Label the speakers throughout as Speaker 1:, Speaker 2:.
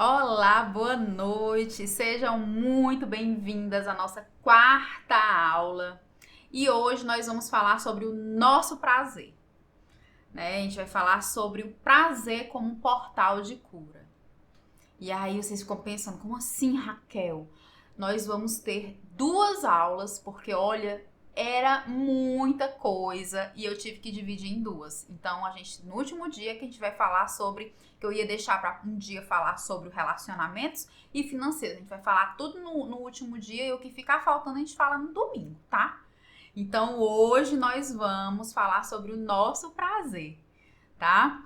Speaker 1: Olá, boa noite. Sejam muito bem-vindas à nossa quarta aula. E hoje nós vamos falar sobre o nosso prazer, né? A gente vai falar sobre o prazer como um portal de cura. E aí vocês ficam pensando, como assim, Raquel? Nós vamos ter duas aulas, porque olha, era muita coisa e eu tive que dividir em duas. Então, no último dia que a gente vai falar sobre, que eu ia deixar para um dia falar sobre os relacionamentos e financeiros. A gente vai falar tudo no último dia e o que ficar faltando a gente fala no domingo, tá? Então, hoje nós vamos falar sobre o nosso prazer, tá?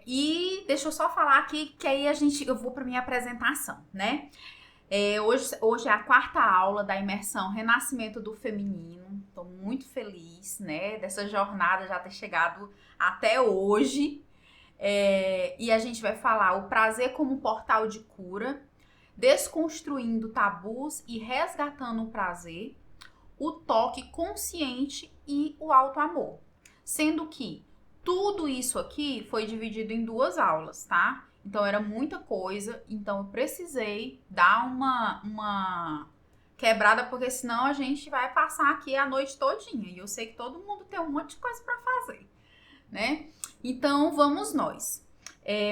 Speaker 1: E deixa eu só falar aqui que aí eu vou para minha apresentação, né? Hoje é a quarta aula da imersão Renascimento do Feminino. Estou muito feliz, né, dessa jornada já ter chegado até hoje. E a gente vai falar o prazer como portal de cura, desconstruindo tabus e resgatando o prazer, o toque consciente e o autoamor. Sendo que tudo isso aqui foi dividido em duas aulas, tá? Então era muita coisa, então eu precisei dar uma quebrada, porque senão a gente vai passar aqui a noite todinha. E eu sei que todo mundo tem um monte de coisa para fazer, né? Então vamos nós.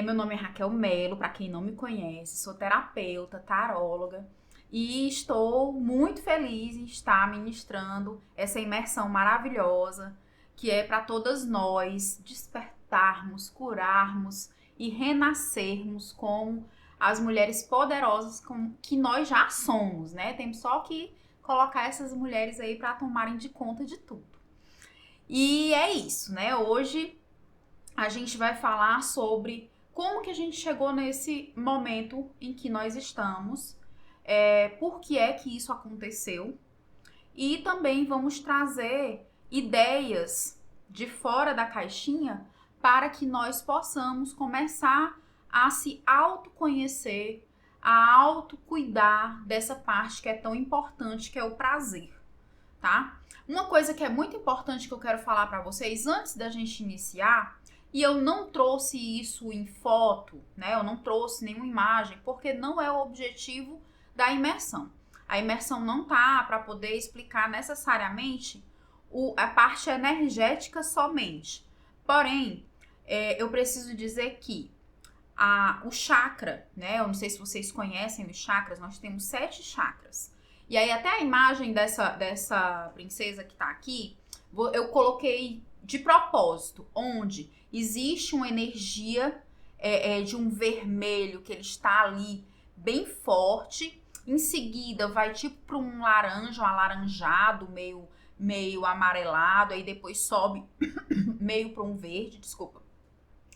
Speaker 1: Meu nome é Raquel Melo, para quem não me conhece, sou terapeuta, taróloga e estou muito feliz em estar ministrando essa imersão maravilhosa que é para todas nós despertarmos, curarmos e renascermos como as mulheres poderosas que nós já somos, né? Temos só que colocar essas mulheres aí para tomarem de conta de tudo. E é isso, né? Hoje a gente vai falar sobre como que a gente chegou nesse momento em que nós estamos, por que é que isso aconteceu, e também vamos trazer ideias de fora da caixinha para que nós possamos começar a se autoconhecer, a autocuidar dessa parte que é tão importante, que é o prazer, tá? Uma coisa que é muito importante que eu quero falar para vocês antes da gente iniciar, e eu não trouxe isso em foto, né? Eu não trouxe nenhuma imagem, porque não é o objetivo da imersão. A imersão não tá para poder explicar necessariamente a parte energética somente. Porém, eu preciso dizer que o chakra, né? Eu não sei se vocês conhecem os chakras, nós temos 7 chakras. E aí até a imagem dessa princesa que tá aqui, eu coloquei de propósito, onde existe uma energia de um vermelho que ele está ali bem forte. Em seguida vai tipo para um laranja, um alaranjado, meio amarelado, aí depois sobe meio para um verde,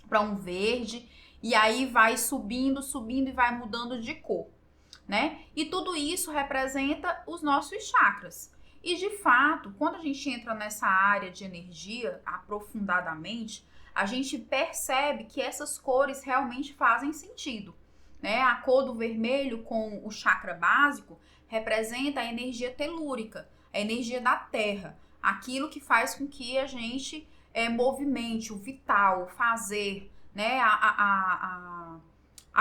Speaker 1: para um verde, e aí vai subindo e vai mudando de cor, né? E tudo isso representa os nossos chakras. E de fato, quando a gente entra nessa área de energia aprofundadamente, a gente percebe que essas cores realmente fazem sentido, né? A cor do vermelho com o chakra básico representa a energia telúrica, a energia da terra, aquilo que faz com que a gente movimente, o vital, o fazer, né? A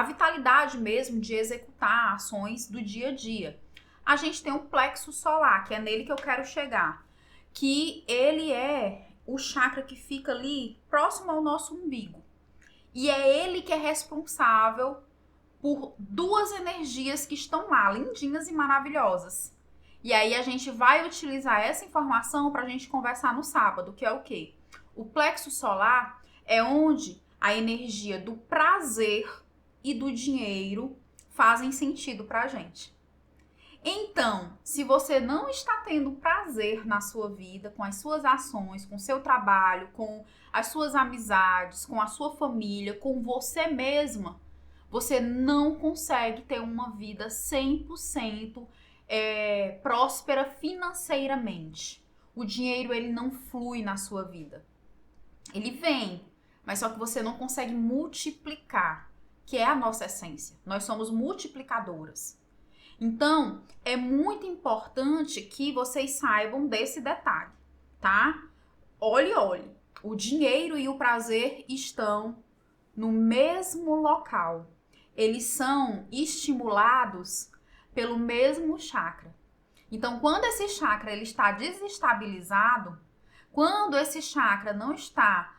Speaker 1: vitalidade mesmo de executar ações do dia a dia. A gente tem o plexo solar, que é nele que eu quero chegar, que ele é o chakra que fica ali próximo ao nosso umbigo. E é ele que é responsável por duas energias que estão lá, lindinhas e maravilhosas. E aí a gente vai utilizar essa informação para a gente conversar no sábado, que é o quê? O plexo solar é onde a energia do prazer e do dinheiro fazem sentido para a gente. Então, se você não está tendo prazer na sua vida, com as suas ações, com o seu trabalho, com as suas amizades, com a sua família, com você mesma, você não consegue ter uma vida 100% próspera financeiramente. O dinheiro, ele não flui na sua vida. Ele vem, mas só que você não consegue multiplicar, que é a nossa essência. Nós somos multiplicadoras. Então, é muito importante que vocês saibam desse detalhe, tá? Olhe. O dinheiro e o prazer estão no mesmo local. eles são estimulados pelo mesmo chakra. Então, quando esse chakra ele está desestabilizado, quando esse chakra não está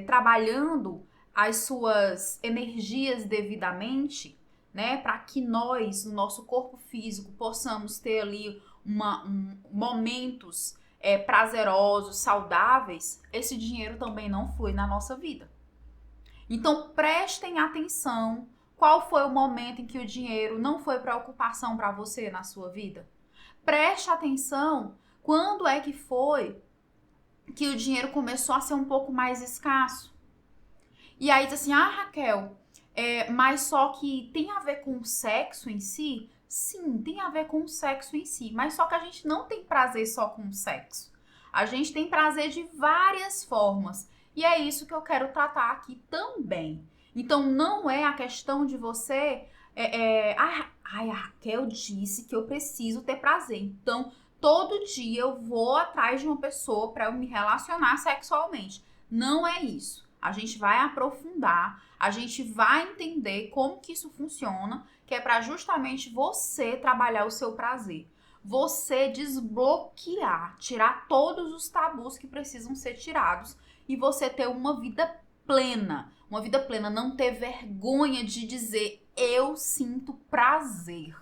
Speaker 1: trabalhando as suas energias devidamente, né, para que nós, no nosso corpo físico, possamos ter ali momentos prazerosos, saudáveis, esse dinheiro também não flui na nossa vida. Então, prestem atenção. Qual foi o momento em que o dinheiro não foi preocupação para você na sua vida? Preste atenção quando é que foi que o dinheiro começou a ser um pouco mais escasso. E aí diz assim, Raquel, mas só que tem a ver com o sexo em si? Sim, tem a ver com o sexo em si, mas só que a gente não tem prazer só com o sexo. A gente tem prazer de várias formas. E é isso que eu quero tratar aqui também. Então, não é a questão de você... a Raquel disse que eu preciso ter prazer. Então, todo dia eu vou atrás de uma pessoa para eu me relacionar sexualmente. Não é isso. A gente vai aprofundar, a gente vai entender como que isso funciona, que é para justamente você trabalhar o seu prazer. Você desbloquear, tirar todos os tabus que precisam ser tirados e você ter uma vida plena. Uma vida plena, não ter vergonha de dizer eu sinto prazer.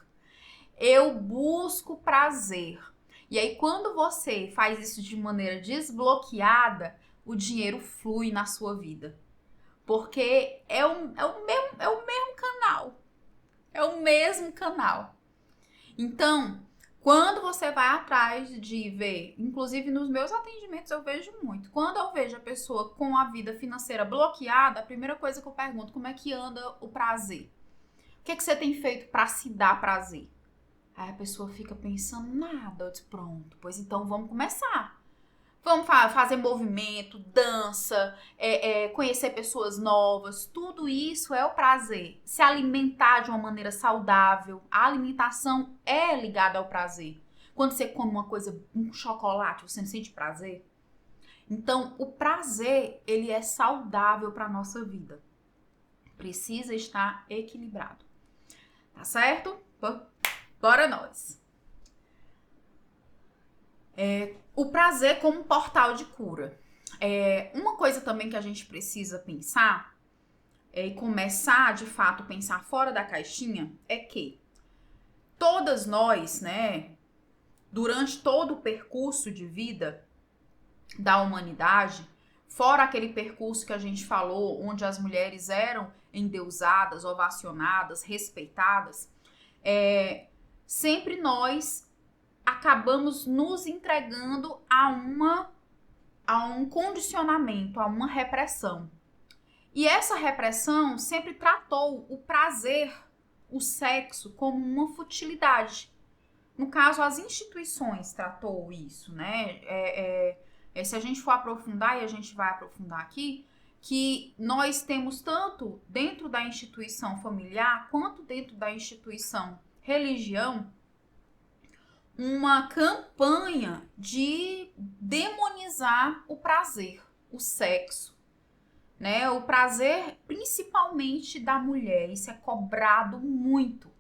Speaker 1: Eu busco prazer. E aí, quando você faz isso de maneira desbloqueada, o dinheiro flui na sua vida. Porque é o mesmo canal. É o mesmo canal. Então, quando você vai atrás de ver, inclusive nos meus atendimentos eu vejo muito. Quando eu vejo a pessoa com a vida financeira bloqueada, a primeira coisa que eu pergunto, como é que anda o prazer? O que é que você tem feito para se dar prazer? Aí a pessoa fica pensando, nada. Eu disse, pronto, pois então vamos começar. Vamos fazer movimento, dança, conhecer pessoas novas. Tudo isso é o prazer. Se alimentar de uma maneira saudável. A alimentação é ligada ao prazer. Quando você come uma coisa, um chocolate, você não sente prazer? Então, o prazer, ele é saudável para a nossa vida. Precisa estar equilibrado. Tá certo? Bora nós! O prazer como portal de cura. Uma coisa também que a gente precisa pensar e começar, de fato, pensar fora da caixinha é que todas nós, né, durante todo o percurso de vida da humanidade, fora aquele percurso que a gente falou, onde as mulheres eram endeusadas, ovacionadas, respeitadas, sempre nós acabamos nos entregando a um condicionamento, a uma repressão. E essa repressão sempre tratou o prazer, o sexo, como uma futilidade. No caso, as instituições tratou isso, né? Se a gente for aprofundar, e a gente vai aprofundar aqui, que nós temos tanto dentro da instituição familiar, quanto dentro da instituição religião, uma campanha de demonizar o prazer, o sexo, né? O prazer principalmente da mulher, isso é cobrado muito.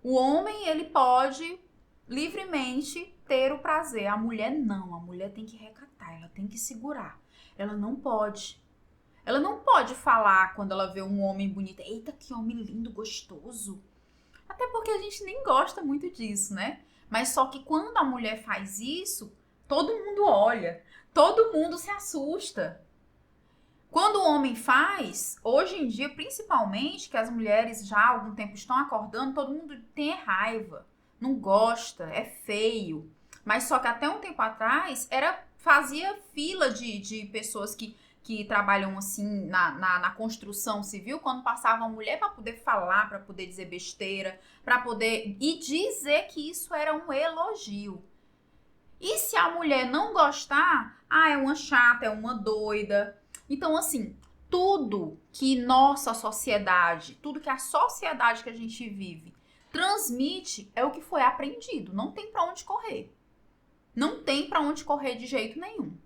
Speaker 1: O homem, ele pode livremente ter o prazer, a mulher não, a mulher tem que recatar, ela tem que segurar, ela não pode falar quando ela vê um homem bonito, eita, que homem lindo, gostoso, até porque a gente nem gosta muito disso, né? Mas só que quando a mulher faz isso, todo mundo olha, todo mundo se assusta. Quando o homem faz, hoje em dia, principalmente, que as mulheres já há algum tempo estão acordando, todo mundo tem raiva, não gosta, é feio. Mas só que até um tempo atrás, fazia fila de pessoas que trabalham assim na construção civil, quando passava uma mulher para poder falar, para poder dizer besteira, para poder e dizer que isso era um elogio. E se a mulher não gostar, é uma chata, é uma doida. Então, assim, tudo que nossa sociedade, tudo que a sociedade que a gente vive transmite é o que foi aprendido. Não tem para onde correr. Não tem para onde correr de jeito nenhum.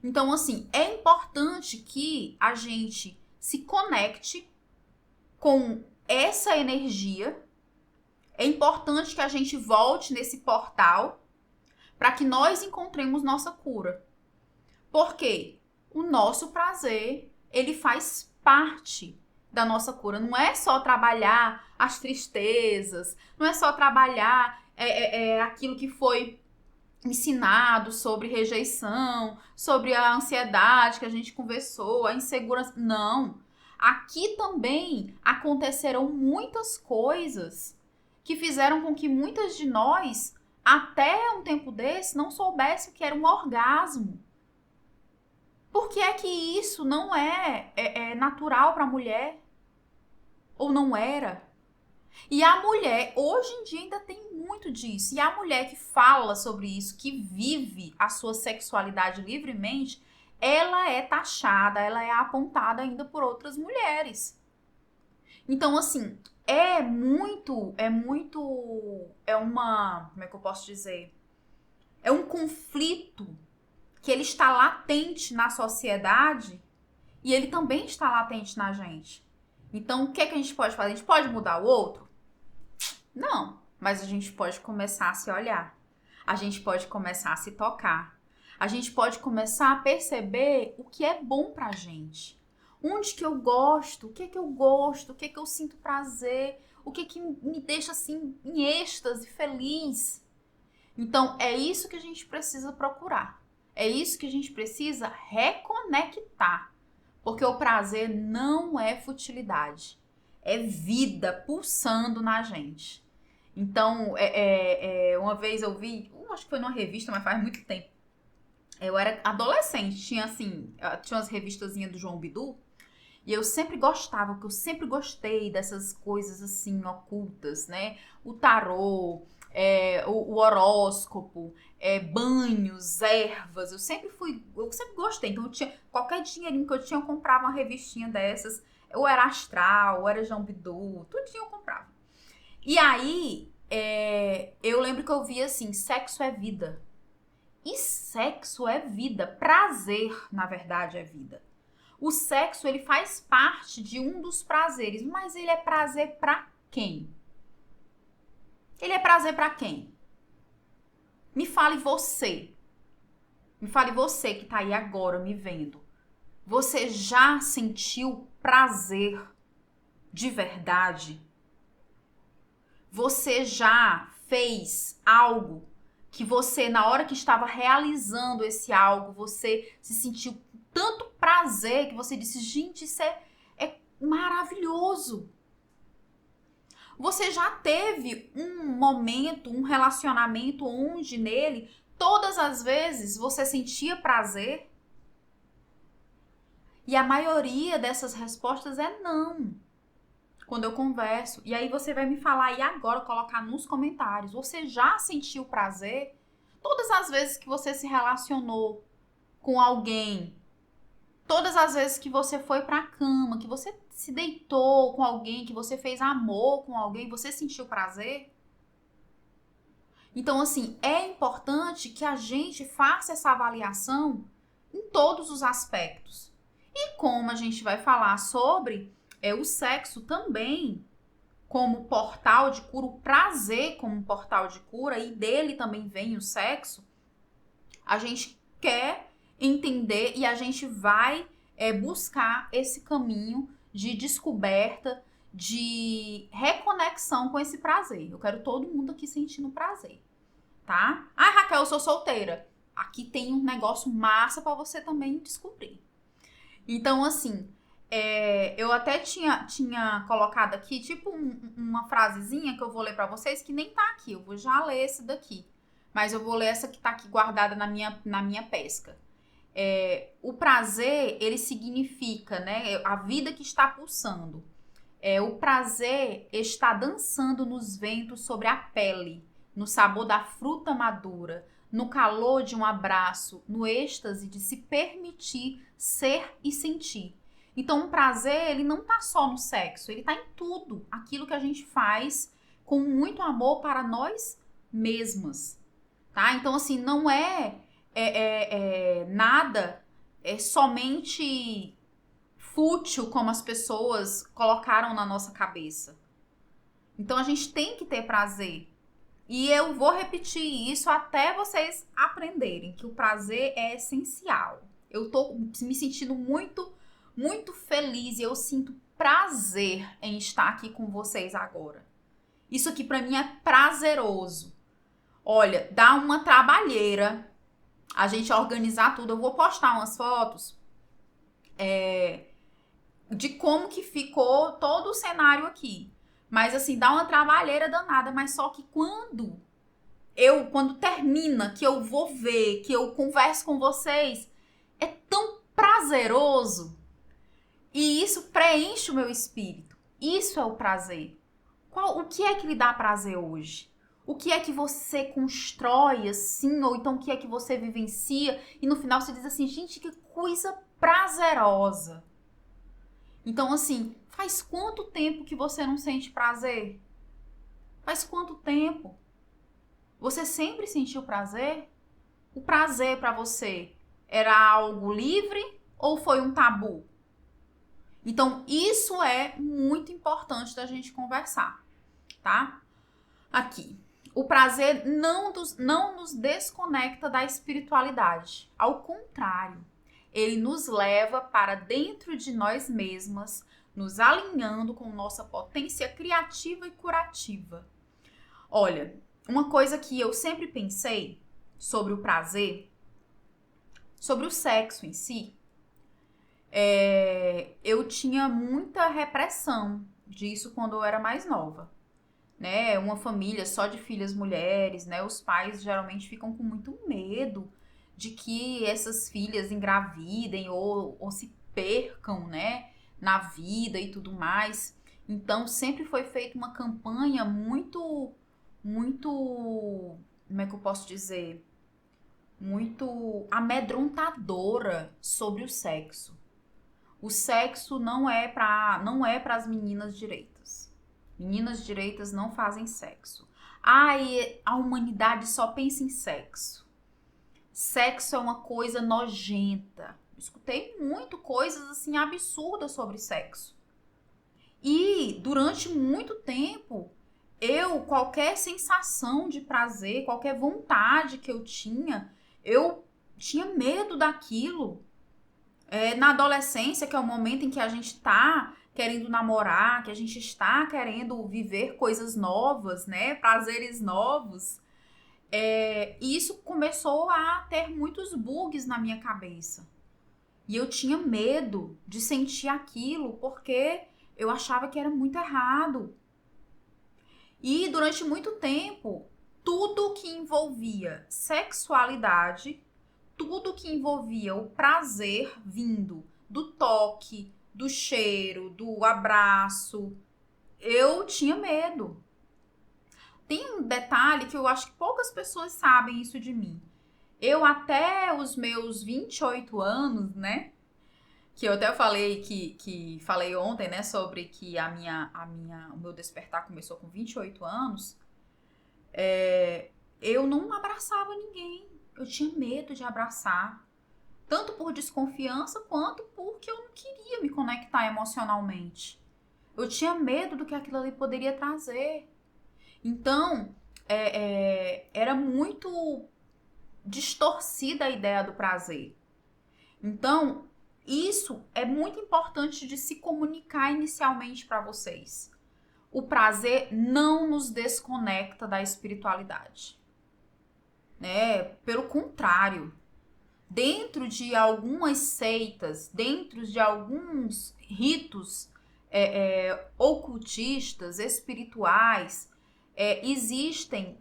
Speaker 1: Então, assim, é importante que a gente se conecte com essa energia, é importante que a gente volte nesse portal para que nós encontremos nossa cura. Por quê? O nosso prazer, ele faz parte da nossa cura. Não é só trabalhar as tristezas, não é só trabalhar aquilo que foi ensinado sobre rejeição, sobre a ansiedade que a gente conversou, a insegurança. Não. Aqui também aconteceram muitas coisas que fizeram com que muitas de nós, até um tempo desse, não soubessem o que era um orgasmo. Por que é que isso não é natural para a mulher? Ou não era? E a mulher, hoje em dia, ainda tem muito disso. E a mulher que fala sobre isso, que vive a sua sexualidade livremente, ela é taxada, ela é apontada ainda por outras mulheres. Então, assim, como é que eu posso dizer? É um conflito que ele está latente na sociedade e ele também está latente na gente. Então, o que é que a gente pode fazer? A gente pode mudar o outro? Não, mas a gente pode começar a se olhar. A gente pode começar a se tocar. A gente pode começar a perceber o que é bom pra gente. Onde que eu gosto, o que eu gosto, o que eu sinto prazer, o que me deixa assim em êxtase, feliz. Então, é isso que a gente precisa procurar. É isso que a gente precisa reconectar. Porque o prazer não é futilidade. É vida pulsando na gente. Então, uma vez eu vi, acho que foi numa revista, mas faz muito tempo. Eu era adolescente, tinha umas revistazinhas do João Bidu. E eu sempre gostava, porque eu sempre gostei dessas coisas assim, ocultas, né? O tarô, o horóscopo, banhos, ervas. Eu sempre gostei. Então, qualquer dinheirinho que eu tinha, eu comprava uma revistinha dessas. Ou era Astral, ou era João Bidu, tudinho eu comprava. E aí, eu lembro que eu via assim, sexo é vida. E sexo é vida. Prazer, na verdade, é vida. O sexo, ele faz parte de um dos prazeres, mas ele é prazer pra quem? Ele é prazer pra quem? Me fale você. Me fale você que tá aí agora me vendo. Você já sentiu prazer de verdade? Você já fez algo que você, na hora que estava realizando esse algo, você se sentiu com tanto prazer que você disse, gente, isso é maravilhoso. Você já teve um momento, um relacionamento onde nele, todas as vezes, você sentia prazer? E a maioria dessas respostas é não. Quando eu converso. E aí você vai me falar e agora colocar nos comentários. Você já sentiu prazer? Todas as vezes que você se relacionou com alguém, todas as vezes que você foi pra cama, que você se deitou com alguém, que você fez amor com alguém, você sentiu prazer? Então, assim, é importante que a gente faça essa avaliação em todos os aspectos. E como a gente vai falar sobre o sexo também como portal de cura, o prazer como portal de cura, e dele também vem o sexo, a gente quer entender e a gente vai buscar esse caminho de descoberta, de reconexão com esse prazer. Eu quero todo mundo aqui sentindo prazer, tá? Ah, Raquel, eu sou solteira. Aqui tem um negócio massa para você também descobrir. Então, assim, eu até tinha colocado aqui, tipo, uma frasezinha que eu vou ler pra vocês, que nem tá aqui. Eu vou já ler esse daqui. Mas eu vou ler essa que tá aqui guardada na minha pesca. O prazer, ele significa, né, a vida que está pulsando. O prazer está dançando nos ventos sobre a pele, no sabor da fruta madura, no calor de um abraço, no êxtase de se permitir ser e sentir. Então, o prazer, ele não tá só no sexo, ele tá em tudo. Aquilo que a gente faz com muito amor para nós mesmas, tá? Então, assim, não é nada somente fútil como as pessoas colocaram na nossa cabeça. Então a gente tem que ter prazer. E eu vou repetir isso até vocês aprenderem que o prazer é essencial. Eu tô me sentindo muito, muito feliz e eu sinto prazer em estar aqui com vocês agora. Isso aqui pra mim é prazeroso. Olha, dá uma trabalheira a gente organizar tudo. Eu vou postar umas fotos de como que ficou todo o cenário aqui. Mas assim, dá uma trabalheira danada, mas só que quando termina, que eu vou ver, que eu converso com vocês, é tão prazeroso. E isso preenche o meu espírito. Isso é o prazer. O que é que lhe dá prazer hoje? O que é que você constrói assim, ou então o que é que você vivencia e no final você diz assim, gente, que coisa prazerosa. Então assim, faz quanto tempo que você não sente prazer? Faz quanto tempo? Você sempre sentiu prazer? O prazer para você era algo livre ou foi um tabu? Então, isso é muito importante da gente conversar, tá? Aqui. O prazer não nos desconecta da espiritualidade. Ao contrário, ele nos leva para dentro de nós mesmas, nos alinhando com nossa potência criativa e curativa. Olha, uma coisa que eu sempre pensei sobre o prazer, sobre o sexo em si, eu tinha muita repressão disso quando eu era mais nova, né? Uma família só de filhas mulheres, né? Os pais geralmente ficam com muito medo de que essas filhas engravidem ou se percam, né? Na vida e tudo mais. Então, sempre foi feita uma campanha muito, como é que eu posso dizer? Muito amedrontadora sobre o sexo. O sexo não é para as meninas direitas. Meninas direitas não fazem sexo. Ai, a humanidade só pensa em sexo. Sexo é uma coisa nojenta. Escutei muito coisas assim absurdas sobre sexo. E durante muito tempo, qualquer sensação de prazer, qualquer vontade que eu tinha medo daquilo. Na adolescência, que é o momento em que a gente está querendo namorar, que a gente está querendo viver coisas novas, né? Prazeres novos. E isso começou a ter muitos bugs na minha cabeça. E eu tinha medo de sentir aquilo porque eu achava que era muito errado. E durante muito tempo, tudo que envolvia sexualidade, tudo que envolvia o prazer vindo do toque, do cheiro, do abraço, eu tinha medo. Tem um detalhe que eu acho que poucas pessoas sabem isso de mim. Eu até os meus 28 anos, né? Que eu até falei que falei ontem, né? Sobre que o meu despertar começou com 28 anos. Eu não abraçava ninguém. Eu tinha medo de abraçar. Tanto por desconfiança, quanto porque eu não queria me conectar emocionalmente. Eu tinha medo do que aquilo ali poderia trazer. Então, era muito distorcida a ideia do prazer. Então, isso é muito importante de se comunicar inicialmente para vocês. O prazer não nos desconecta da espiritualidade, né? Pelo contrário, dentro de algumas seitas, dentro de alguns ritos ocultistas, espirituais, existem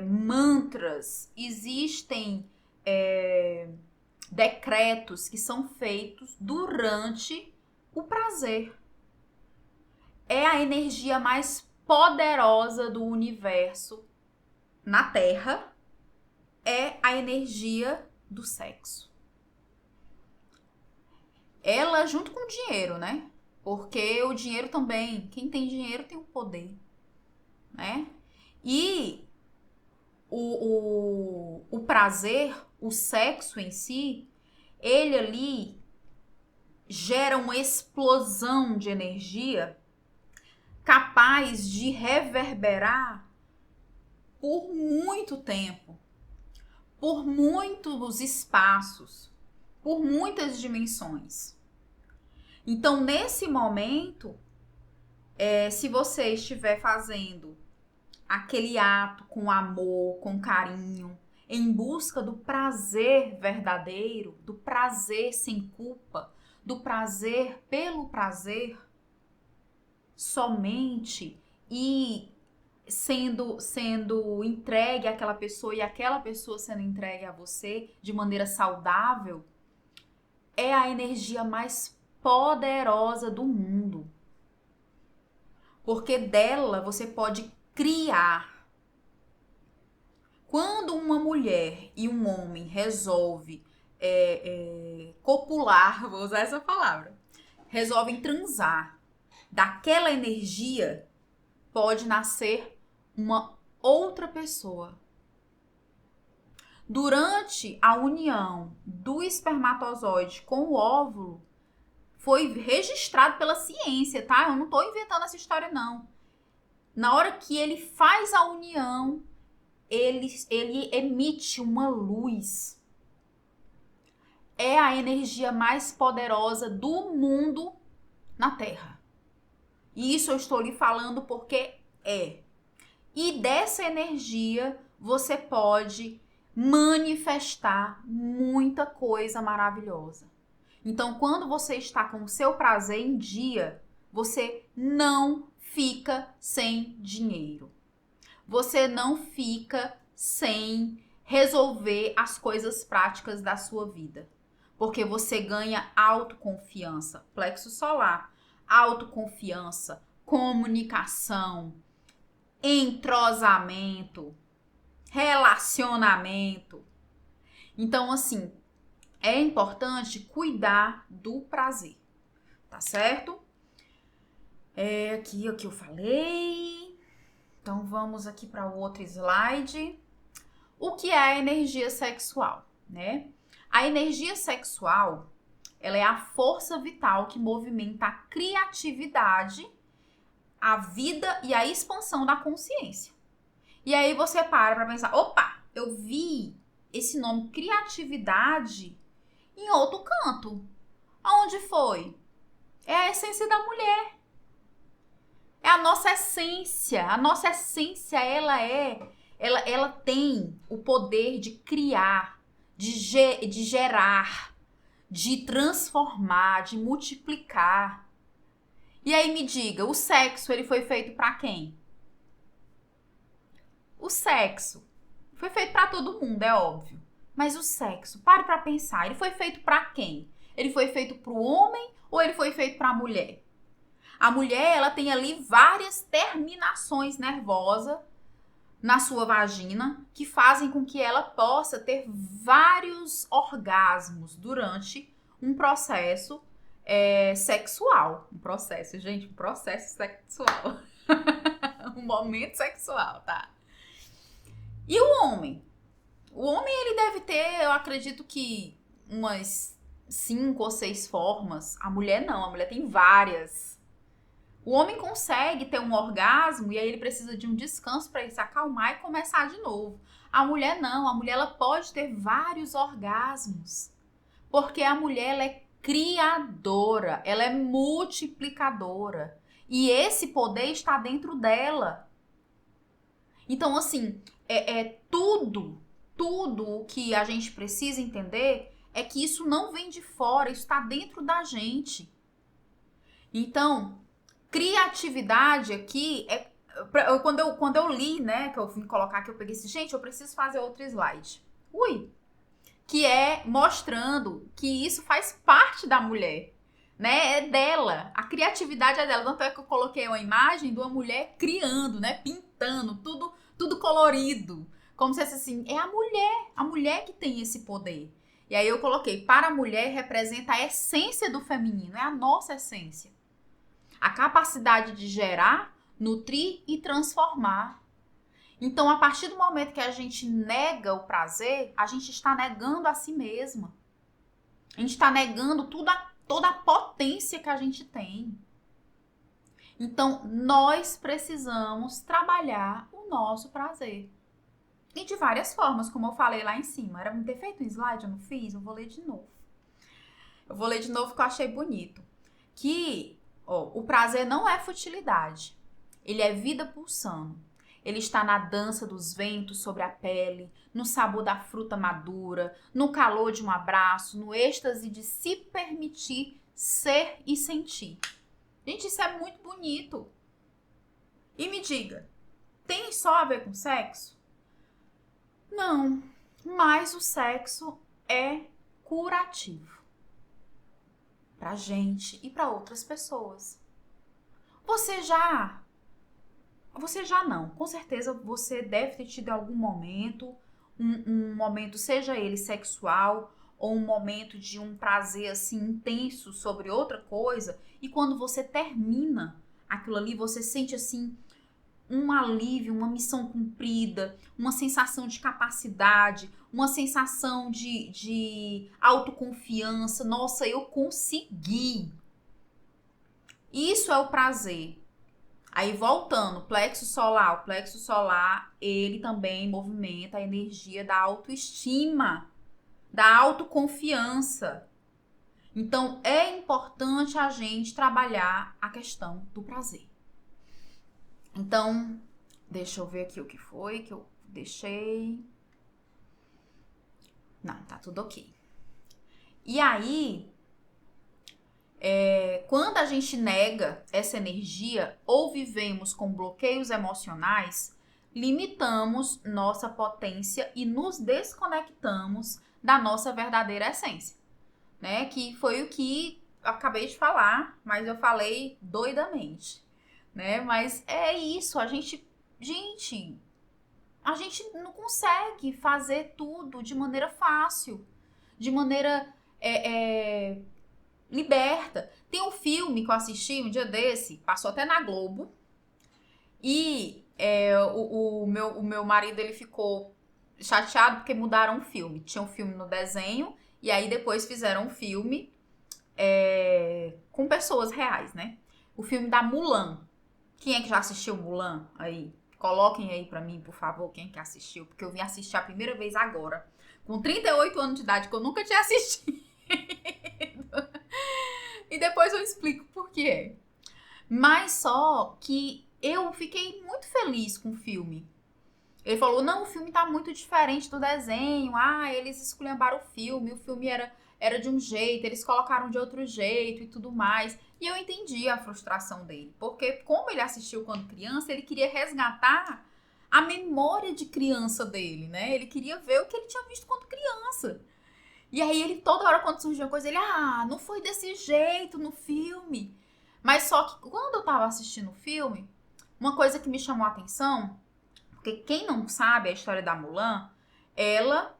Speaker 1: mantras, existem decretos que são feitos durante o prazer. É a energia mais poderosa do universo na Terra, é a energia do sexo. Ela junto com o dinheiro, né? Porque o dinheiro também, quem tem dinheiro tem o poder, né? E o prazer, o sexo em si, ele ali, gera uma explosão de energia capaz de reverberar por muito tempo, por muitos espaços, por muitas dimensões. Então, nesse momento, se você estiver fazendo aquele ato com amor, com carinho, em busca do prazer verdadeiro, do prazer sem culpa, do prazer pelo prazer, somente, e sendo entregue àquela pessoa e aquela pessoa sendo entregue a você de maneira saudável, é a energia mais poderosa do mundo. Porque dela você pode criar. Quando uma mulher e um homem resolvem copular, vou usar essa palavra, resolvem transar, daquela energia pode nascer uma outra pessoa. Durante a união do espermatozoide com o óvulo, foi registrado pela ciência, tá? Eu não tô inventando essa história, não. Na hora que ele faz a união, ele emite uma luz. É a energia mais poderosa do mundo na Terra. E isso eu estou lhe falando porque é. E dessa energia você pode manifestar muita coisa maravilhosa. Então, quando você está com o seu prazer em dia, você não fica sem dinheiro. Você não fica sem resolver as coisas práticas da sua vida. Porque você ganha autoconfiança, plexo solar, autoconfiança, comunicação, entrosamento, relacionamento. Então, assim, é importante cuidar do prazer, tá certo? Aqui o que eu falei. Então, vamos aqui para o outro slide. O que é a energia sexual, né? A energia sexual, ela é a força vital que movimenta a criatividade, a vida e a expansão da consciência. E aí você para pensar, opa, eu vi esse nome criatividade em outro canto. Aonde foi? É a essência da mulher. É a nossa essência. A nossa essência, ela tem o poder de criar, de gerar, de transformar, de multiplicar. E aí me diga, o sexo, ele foi feito para quem? O sexo foi feito para todo mundo, é óbvio. Mas o sexo, pare para pensar, ele foi feito para quem? Ele foi feito para o homem ou ele foi feito para a mulher? A mulher, ela tem ali várias terminações nervosas na sua vagina que fazem com que ela possa ter vários orgasmos durante um processo sexual. Um processo sexual. Um momento sexual, tá? E o homem? O homem, ele deve ter, eu acredito que umas 5 ou 6 formas. A mulher não, a mulher tem várias. O homem consegue ter um orgasmo e aí ele precisa de um descanso para ele se acalmar e começar de novo. A mulher não, a mulher ela pode ter vários orgasmos. Porque a mulher ela é criadora, ela é multiplicadora. E esse poder está dentro dela. Então, assim, tudo o que a gente precisa entender é que isso não vem de fora, isso está dentro da gente. Então, criatividade aqui quando eu li, né, que eu vim colocar aqui, eu peguei assim, gente, eu preciso fazer outro slide. Que é mostrando que isso faz parte da mulher, né? É dela. A criatividade é dela. Tanto é que eu coloquei uma imagem de uma mulher criando, né, pintando, tudo colorido. Como se fosse assim, é a mulher que tem esse poder. E aí eu coloquei, para a mulher representa a essência do feminino, é a nossa essência. A capacidade de gerar, nutrir e transformar. Então, a partir do momento que a gente nega o prazer, a gente está negando a si mesma. A gente está negando toda a potência que a gente tem. Então, nós precisamos trabalhar o nosso prazer. E de várias formas, como eu falei lá em cima. Era pra ter feito um slide, eu não fiz? Eu vou ler de novo. Eu vou ler de novo que eu achei bonito. Que o prazer não é futilidade. Ele é vida pulsando. Ele está na dança dos ventos sobre a pele, no sabor da fruta madura, no calor de um abraço, no êxtase de se permitir ser e sentir. Gente, isso é muito bonito. E me diga, tem só a ver com sexo? Não, mas o sexo é curativo pra gente e pra outras pessoas. Você já não, com certeza você deve ter tido algum momento, um momento, seja ele sexual ou um momento de um prazer assim intenso sobre outra coisa, e quando você termina aquilo ali, você sente assim um alívio, uma missão cumprida, uma sensação de capacidade, uma sensação de autoconfiança. Nossa, eu consegui! Isso é o prazer. Aí voltando, plexo solar. O plexo solar, ele também movimenta a energia da autoestima, da autoconfiança. Então, é importante a gente trabalhar a questão do prazer. Então, deixa eu ver aqui o que foi que eu deixei. Não, tá tudo ok. E aí, quando a gente nega essa energia ou vivemos com bloqueios emocionais, limitamos nossa potência e nos desconectamos da nossa verdadeira essência, né? Que foi o que eu acabei de falar, mas eu falei doidamente, né? Mas é isso, a gente não consegue fazer tudo de maneira fácil, de maneira liberta. Tem um filme que eu assisti um dia desse, passou até na Globo, e o meu marido, ele ficou chateado porque mudaram o filme. Tinha um filme no desenho, e aí depois fizeram um filme com pessoas reais, né? O filme da Mulan. Quem é que já assistiu Mulan aí? Coloquem aí pra mim, por favor, quem é que assistiu, porque eu vim assistir a primeira vez agora, com 38 anos de idade, que eu nunca tinha assistido. E depois eu explico por quê. Mas só que eu fiquei muito feliz com o filme. Ele falou, não, o filme tá muito diferente do desenho. Ah, eles esculhambaram o filme era de um jeito, eles colocaram de outro jeito e tudo mais. E eu entendi a frustração dele. Porque como ele assistiu quando criança, ele queria resgatar a memória de criança dele, né? Ele queria ver o que ele tinha visto quando criança. E aí ele, toda hora quando surgia uma coisa, ele, não foi desse jeito no filme. Mas só que quando eu tava assistindo o filme, uma coisa que me chamou a atenção, porque quem não sabe a história da Mulan, ela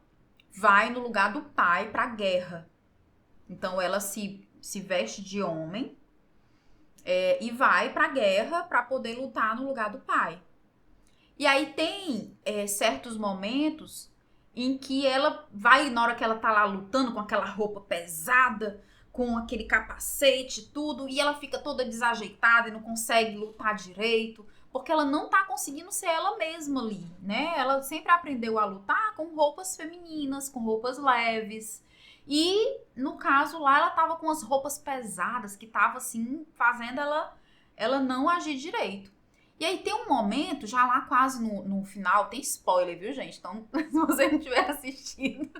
Speaker 1: vai no lugar do pai pra guerra. Então ela se veste de homem e vai pra guerra pra poder lutar no lugar do pai. E aí tem certos momentos em que ela vai, na hora que ela tá lá lutando com aquela roupa pesada, com aquele capacete e tudo, e ela fica toda desajeitada e não consegue lutar direito, porque ela não tá conseguindo ser ela mesma ali, né? Ela sempre aprendeu a lutar com roupas femininas, com roupas leves. E, no caso lá, ela tava com as roupas pesadas, que tava, assim, fazendo ela não agir direito. E aí tem um momento, já lá quase no final, tem spoiler, viu, gente? Então, se você não tiver assistido,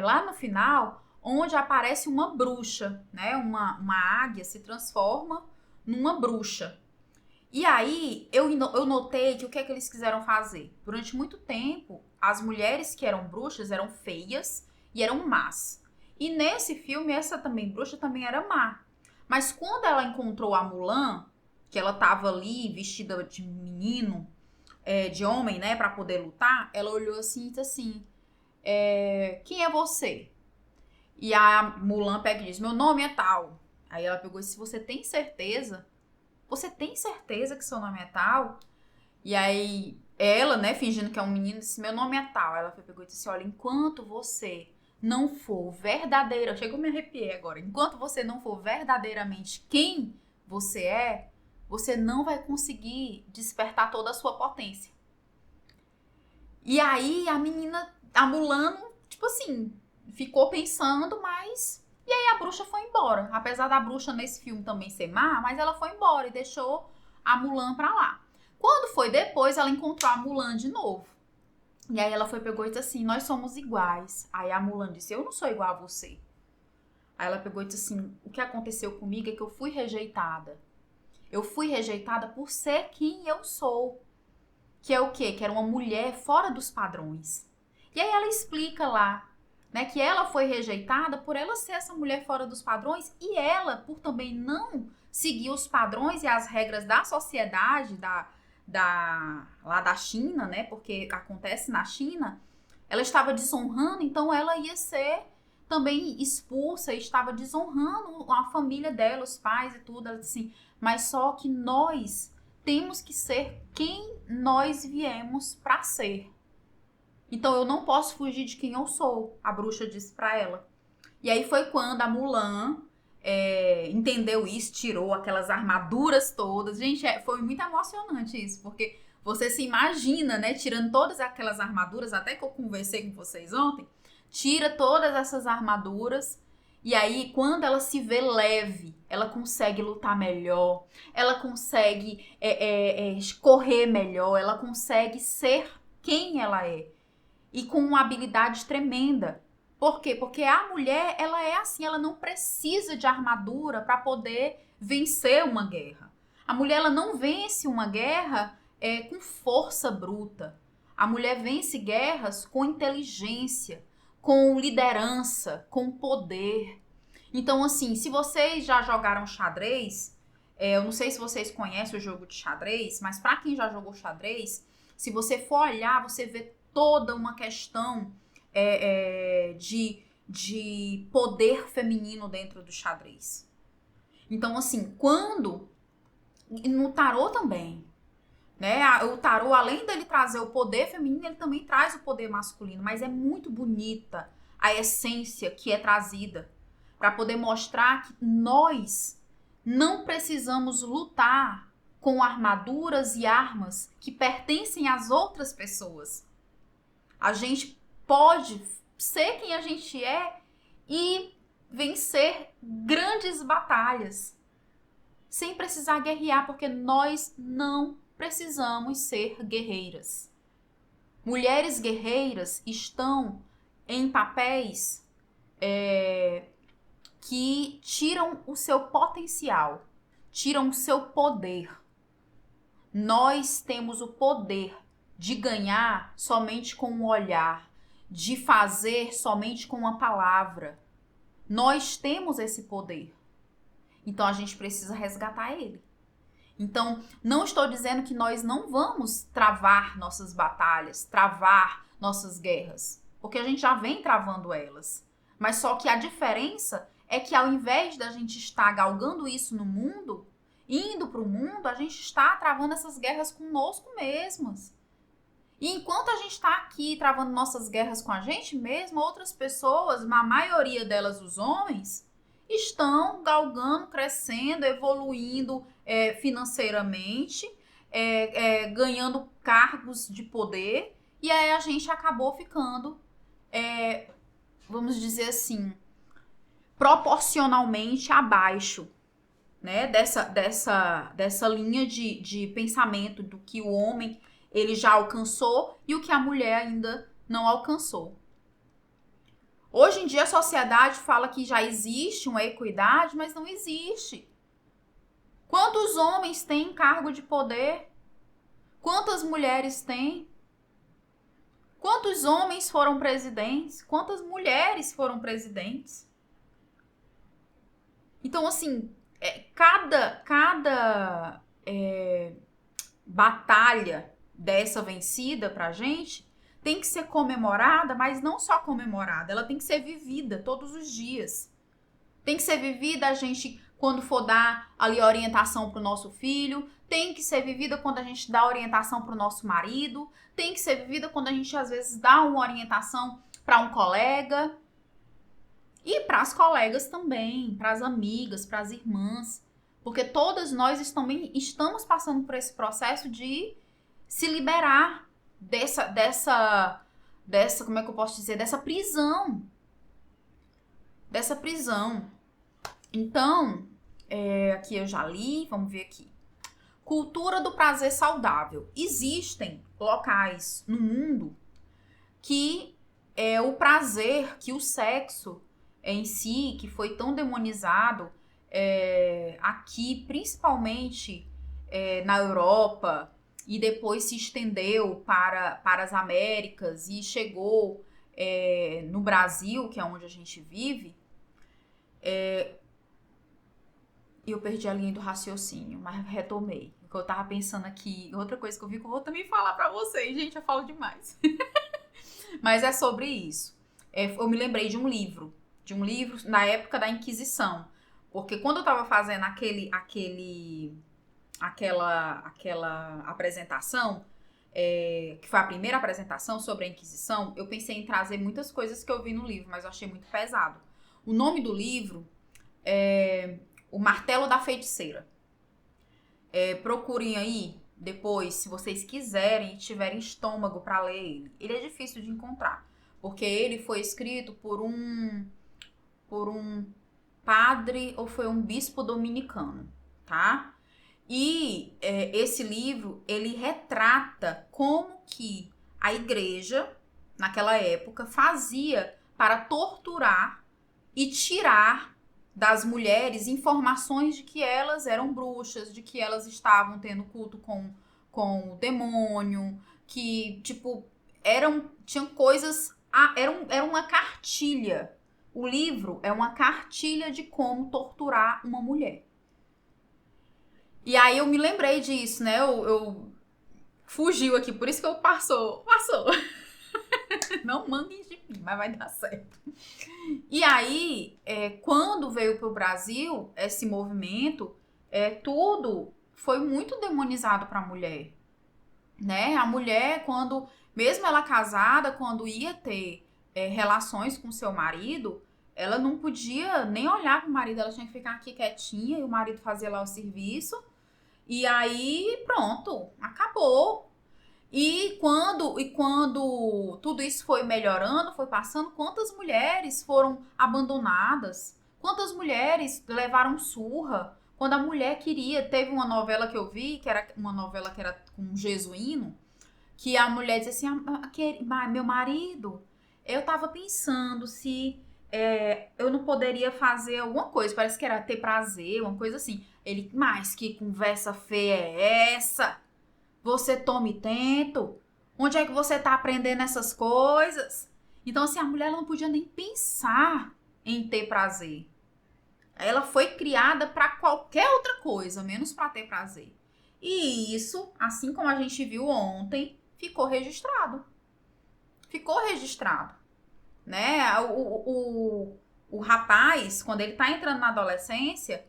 Speaker 1: lá no final, onde aparece uma bruxa, né? Uma águia se transforma numa bruxa. E aí, eu notei que o que é que eles quiseram fazer? Durante muito tempo, as mulheres que eram bruxas eram feias e eram más. E nesse filme, essa também bruxa também era má. Mas quando ela encontrou a Mulan, que ela tava ali vestida de menino, de homem, né, pra poder lutar, ela olhou assim e disse assim, quem é você? E a Mulan pega e diz, meu nome é tal. Aí ela pegou e disse, você tem certeza? Você tem certeza que seu nome é tal? E aí ela, né, fingindo que é um menino, disse, meu nome é tal. Ela pegou e disse, olha, enquanto você não for verdadeira, chega, eu me arrepiei agora. Enquanto você não for verdadeiramente quem você é, você não vai conseguir despertar toda a sua potência. E aí a menina, a Mulan, tipo assim, ficou pensando, mas... E aí a bruxa foi embora. Apesar da bruxa nesse filme também ser má, mas ela foi embora e deixou a Mulan pra lá. Quando foi depois, ela encontrou a Mulan de novo. E aí ela pegou e disse assim, nós somos iguais. Aí a Mulan disse, eu não sou igual a você. Aí ela pegou e disse assim, o que aconteceu comigo é que eu fui rejeitada. Eu fui rejeitada por ser quem eu sou. Que é o quê? Que era uma mulher fora dos padrões. E aí ela explica lá, né, que ela foi rejeitada por ela ser essa mulher fora dos padrões e ela, por também não seguir os padrões e as regras da sociedade, lá da China, né, porque acontece na China, ela estava desonrando, então ela ia ser também expulsa e estava desonrando a família dela, os pais e tudo. Ela disse assim, mas só que nós temos que ser quem nós viemos para ser. Então eu não posso fugir de quem eu sou, a bruxa disse para ela. E aí foi quando a Mulan entendeu isso, tirou aquelas armaduras todas. Gente, foi muito emocionante isso, porque você se imagina, né, tirando todas aquelas armaduras, até que eu conversei com vocês ontem, tira todas essas armaduras. E aí, quando ela se vê leve, ela consegue lutar melhor, ela consegue correr melhor, ela consegue ser quem ela é. E com uma habilidade tremenda. Por quê? Porque a mulher, ela é assim, ela não precisa de armadura para poder vencer uma guerra. A mulher, ela não vence uma guerra com força bruta. A mulher vence guerras com inteligência, com liderança, com poder. Então, assim, se vocês já jogaram xadrez, eu não sei se vocês conhecem o jogo de xadrez, mas para quem já jogou xadrez, se você for olhar, você vê toda uma questão de poder feminino dentro do xadrez. Então, assim, quando... No tarô também, né? O tarô, além dele trazer o poder feminino, ele também traz o poder masculino, mas é muito bonita a essência que é trazida para poder mostrar que nós não precisamos lutar com armaduras e armas que pertencem às outras pessoas. A gente pode ser quem a gente é e vencer grandes batalhas sem precisar guerrear, porque nós não precisamos ser guerreiras. Mulheres guerreiras estão em papéis que tiram o seu potencial, tiram o seu poder. Nós temos o poder de ganhar somente com um olhar, de fazer somente com uma palavra. Nós temos esse poder. Então a gente precisa resgatar ele. Então, não estou dizendo que nós não vamos travar nossas batalhas, travar nossas guerras, porque a gente já vem travando elas. Mas só que a diferença é que ao invés da gente estar galgando isso no mundo, indo para o mundo, a gente está travando essas guerras conosco mesmas. E enquanto a gente está aqui travando nossas guerras com a gente mesmo, outras pessoas, a maioria delas os homens, estão galgando, crescendo, evoluindo financeiramente, ganhando cargos de poder, e aí a gente acabou ficando, vamos dizer assim, proporcionalmente abaixo, né, dessa linha de pensamento do que o homem ele já alcançou e o que a mulher ainda não alcançou. Hoje em dia a sociedade fala que já existe uma equidade, mas não existe. Quantos homens têm cargo de poder? Quantas mulheres têm? Quantos homens foram presidentes? Quantas mulheres foram presidentes? Então, assim, cada batalha dessa vencida pra gente tem que ser comemorada, mas não só comemorada, ela tem que ser vivida todos os dias. Tem que ser vivida a gente quando for dar ali orientação pro nosso filho, tem que ser vivida quando a gente dá orientação pro nosso marido, tem que ser vivida quando a gente às vezes dá uma orientação para um colega. E para as colegas também, para as amigas, para as irmãs. Porque todas nós também estamos passando por esse processo de se liberar dessa, como é que eu posso dizer, dessa prisão. Então, aqui eu já li, vamos ver aqui. Cultura do prazer saudável. Existem locais no mundo que o prazer, que o sexo em si, que foi tão demonizado, aqui, principalmente na Europa, e depois se estendeu para as Américas e chegou no Brasil, que é onde a gente vive, eu perdi a linha do raciocínio, mas retomei. O que eu tava pensando aqui, outra coisa que eu vi que eu vou também falar pra vocês, gente, eu falo demais. Mas é sobre isso. Eu me lembrei de um livro na época da Inquisição, porque quando eu tava fazendo aquela apresentação, que foi a primeira apresentação sobre a Inquisição, eu pensei em trazer muitas coisas que eu vi no livro, mas eu achei muito pesado. O nome do livro é O Martelo da Feiticeira. Procurem aí depois, se vocês quiserem e tiverem estômago para ler ele. Ele é difícil de encontrar, porque ele foi escrito por um padre ou foi um bispo dominicano, tá? E esse livro, ele retrata como que a igreja, naquela época, fazia para torturar e tirar das mulheres informações de que elas eram bruxas, de que elas estavam tendo culto com o demônio, que, tipo, tinham coisas... Era uma cartilha. O livro é uma cartilha de como torturar uma mulher. E aí eu me lembrei disso, né? Eu fugiu aqui, por isso que eu passou. Não manguem de mim, mas vai dar certo. E aí, quando veio para o Brasil, esse movimento, tudo foi muito demonizado para a mulher. Né? A mulher, mesmo ela casada, quando ia ter relações com seu marido, ela não podia nem olhar para o marido, ela tinha que ficar aqui quietinha e o marido fazia lá o serviço. E aí, pronto, acabou. E quando tudo isso foi melhorando, foi passando, quantas mulheres foram abandonadas? Quantas mulheres levaram surra? Quando a mulher teve uma novela que eu vi, que era uma novela que era com um jesuíno, que a mulher dizia assim, meu marido, eu tava pensando se eu não poderia fazer alguma coisa, parece que era ter prazer, uma coisa assim. Ele, mas que conversa feia é essa? Você tome tento? Onde é que você tá aprendendo essas coisas? Então, assim, a mulher ela não podia nem pensar em ter prazer. Ela foi criada para qualquer outra coisa, menos para ter prazer. E isso, assim como a gente viu ontem, ficou registrado. Né? O rapaz, quando ele tá entrando na adolescência,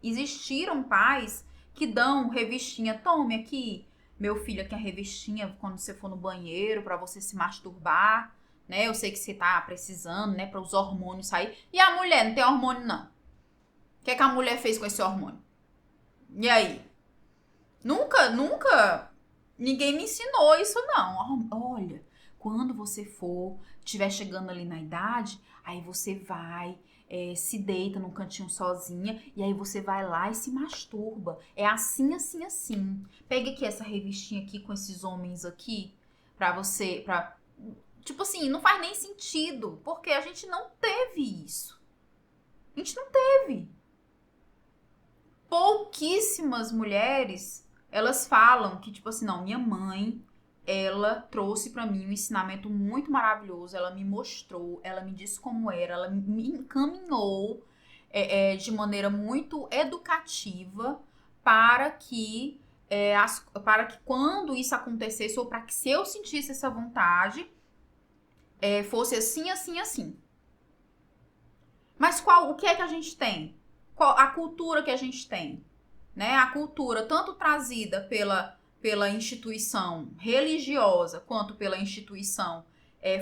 Speaker 1: existiram pais que dão revistinha. Tome aqui, meu filho, aqui a revistinha quando você for no banheiro para você se masturbar, né? Eu sei que você tá precisando, né, para os hormônios sair. E a mulher não tem hormônio não. O que é que a mulher fez com esse hormônio? E aí? Nunca ninguém me ensinou isso não. Olha, quando você estiver chegando ali na idade, aí você vai se deita num cantinho sozinha e aí você vai lá e se masturba. É assim, assim, assim. Pega aqui essa revistinha aqui com esses homens aqui tipo assim, não faz nem sentido, porque a gente não teve isso. A gente não teve. Pouquíssimas mulheres, elas falam que, tipo assim, não, minha mãe, ela trouxe pra mim um ensinamento muito maravilhoso, ela me mostrou, ela me disse como era, ela me encaminhou de maneira muito educativa para que quando isso acontecesse, ou para que se eu sentisse essa vontade, fosse assim, assim, assim. Mas o que é que a gente tem? Qual a cultura que a gente tem? Né? A cultura tanto trazida pela instituição religiosa quanto pela instituição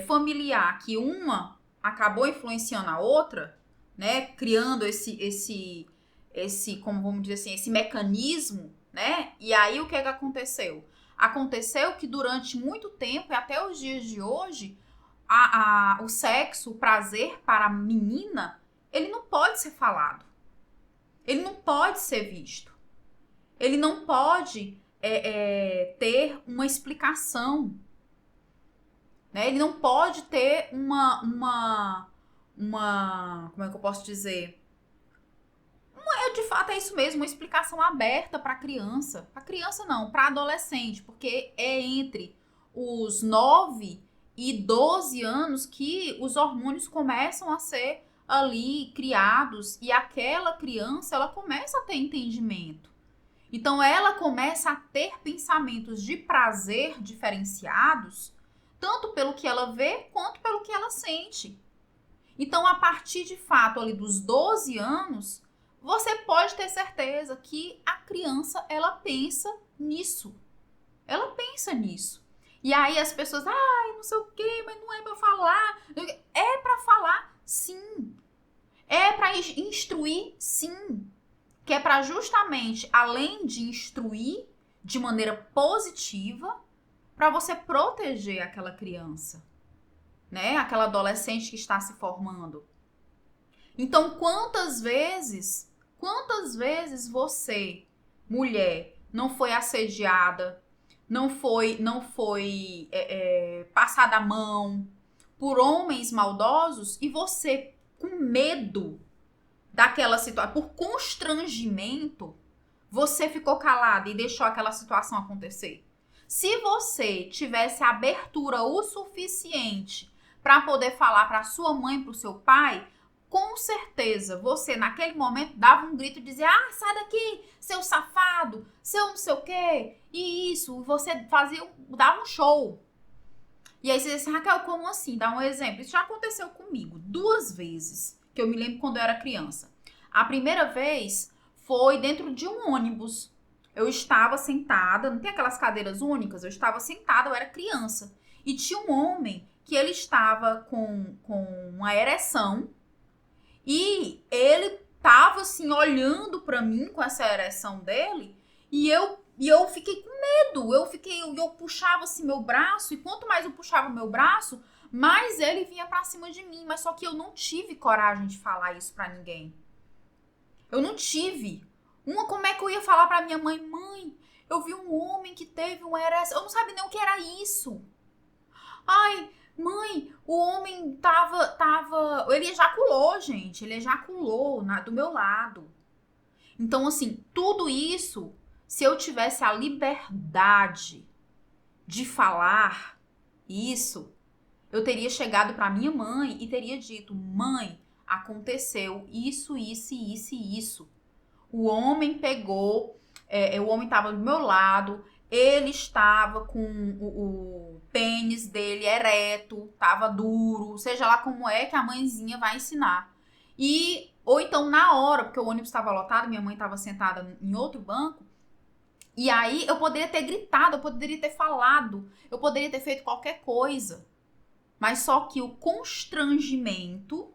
Speaker 1: familiar que uma acabou influenciando a outra, né? Criando esse como vamos dizer assim, esse mecanismo, né? E aí o que é que aconteceu? Aconteceu que durante muito tempo, e até os dias de hoje, o sexo, o prazer para a menina, ele não pode ser falado. Ele não pode ser visto. Ele não pode ter uma explicação. Né? Ele não pode ter uma como é que eu posso dizer? De fato é isso mesmo, uma explicação aberta para a criança. Para criança não, para adolescente, porque é entre os 9 e 12 anos que os hormônios começam a ser ali criados e aquela criança, ela começa a ter entendimento. Então ela começa a ter pensamentos de prazer diferenciados, tanto pelo que ela vê quanto pelo que ela sente. Então, a partir de fato ali dos 12 anos, você pode ter certeza que a criança, ela pensa nisso. Ela pensa nisso. E aí as pessoas, não sei o quê, mas não é pra falar. É pra falar, sim. É pra instruir, sim. Que é pra justamente, além de instruir de maneira positiva, pra você proteger aquela criança, né? Aquela adolescente que está se formando. Então, quantas vezes você, mulher, não foi assediada, não foi passada a mão por homens maldosos e você, com medo daquela situação, por constrangimento, você ficou calada e deixou aquela situação acontecer? Se você tivesse abertura o suficiente para poder falar para sua mãe, para o seu pai, com certeza, você naquele momento dava um grito e dizia, sai daqui, seu safado, seu não sei o quê, e isso, você dava um show. E aí você disse, Raquel, como assim? Dá um exemplo. Isso já aconteceu comigo 2 vezes, que eu me lembro quando eu era criança. A primeira vez foi dentro de um ônibus. Eu estava sentada, não tem aquelas cadeiras únicas? Eu estava sentada, eu era criança. E tinha um homem que ele estava com uma ereção, e ele tava assim, olhando pra mim com essa ereção dele, e eu fiquei com medo. Eu puxava assim meu braço, e quanto mais eu puxava meu braço, mais ele vinha pra cima de mim. Mas só que eu não tive coragem de falar isso pra ninguém. Eu não tive. Como é que eu ia falar pra minha mãe? Mãe, eu vi um homem que teve uma ereção. Eu não sabia nem o que era isso. Ai, mãe, o homem ele ejaculou, gente. Ele ejaculou do meu lado. Então, assim, tudo isso, se eu tivesse a liberdade de falar isso, eu teria chegado para minha mãe e teria dito, mãe, aconteceu isso, isso, isso e isso. O homem pegou, o homem estava do meu lado, ele estava com o pênis dele ereto, estava duro, seja lá como é que a mãezinha vai ensinar. Ou então na hora, porque o ônibus estava lotado, minha mãe estava sentada em outro banco, e aí eu poderia ter gritado, eu poderia ter falado, eu poderia ter feito qualquer coisa. Mas só que o constrangimento,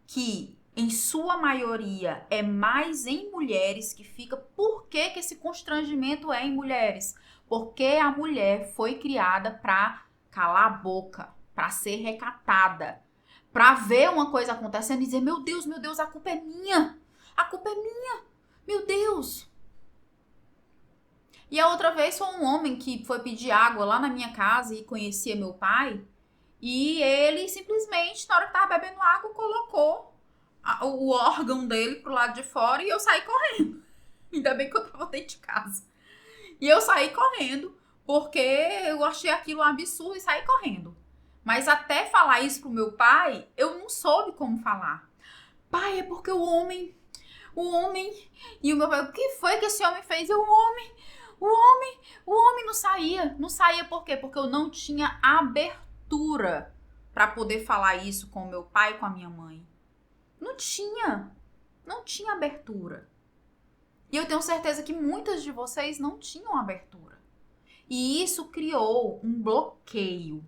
Speaker 1: que em sua maioria é mais em mulheres que fica. Por que esse constrangimento é em mulheres? Porque a mulher foi criada para calar a boca, para ser recatada, para ver uma coisa acontecendo e dizer, meu Deus, a culpa é minha, meu Deus. E a outra vez foi um homem que foi pedir água lá na minha casa e conhecia meu pai, e ele simplesmente, na hora que tava bebendo água, colocou o órgão dele pro lado de fora e eu saí correndo. Ainda bem que eu tava dentro de casa. E eu saí correndo, porque eu achei aquilo um absurdo e saí correndo. Mas até falar isso pro meu pai, eu não soube como falar. Pai, é porque o homem... E o meu pai, o que foi que esse homem fez? O homem não saía. Não saía por quê? Porque eu não tinha abertura para poder falar isso com o meu pai e com a minha mãe. Não tinha abertura. E eu tenho certeza que muitas de vocês não tinham abertura. E isso criou um bloqueio.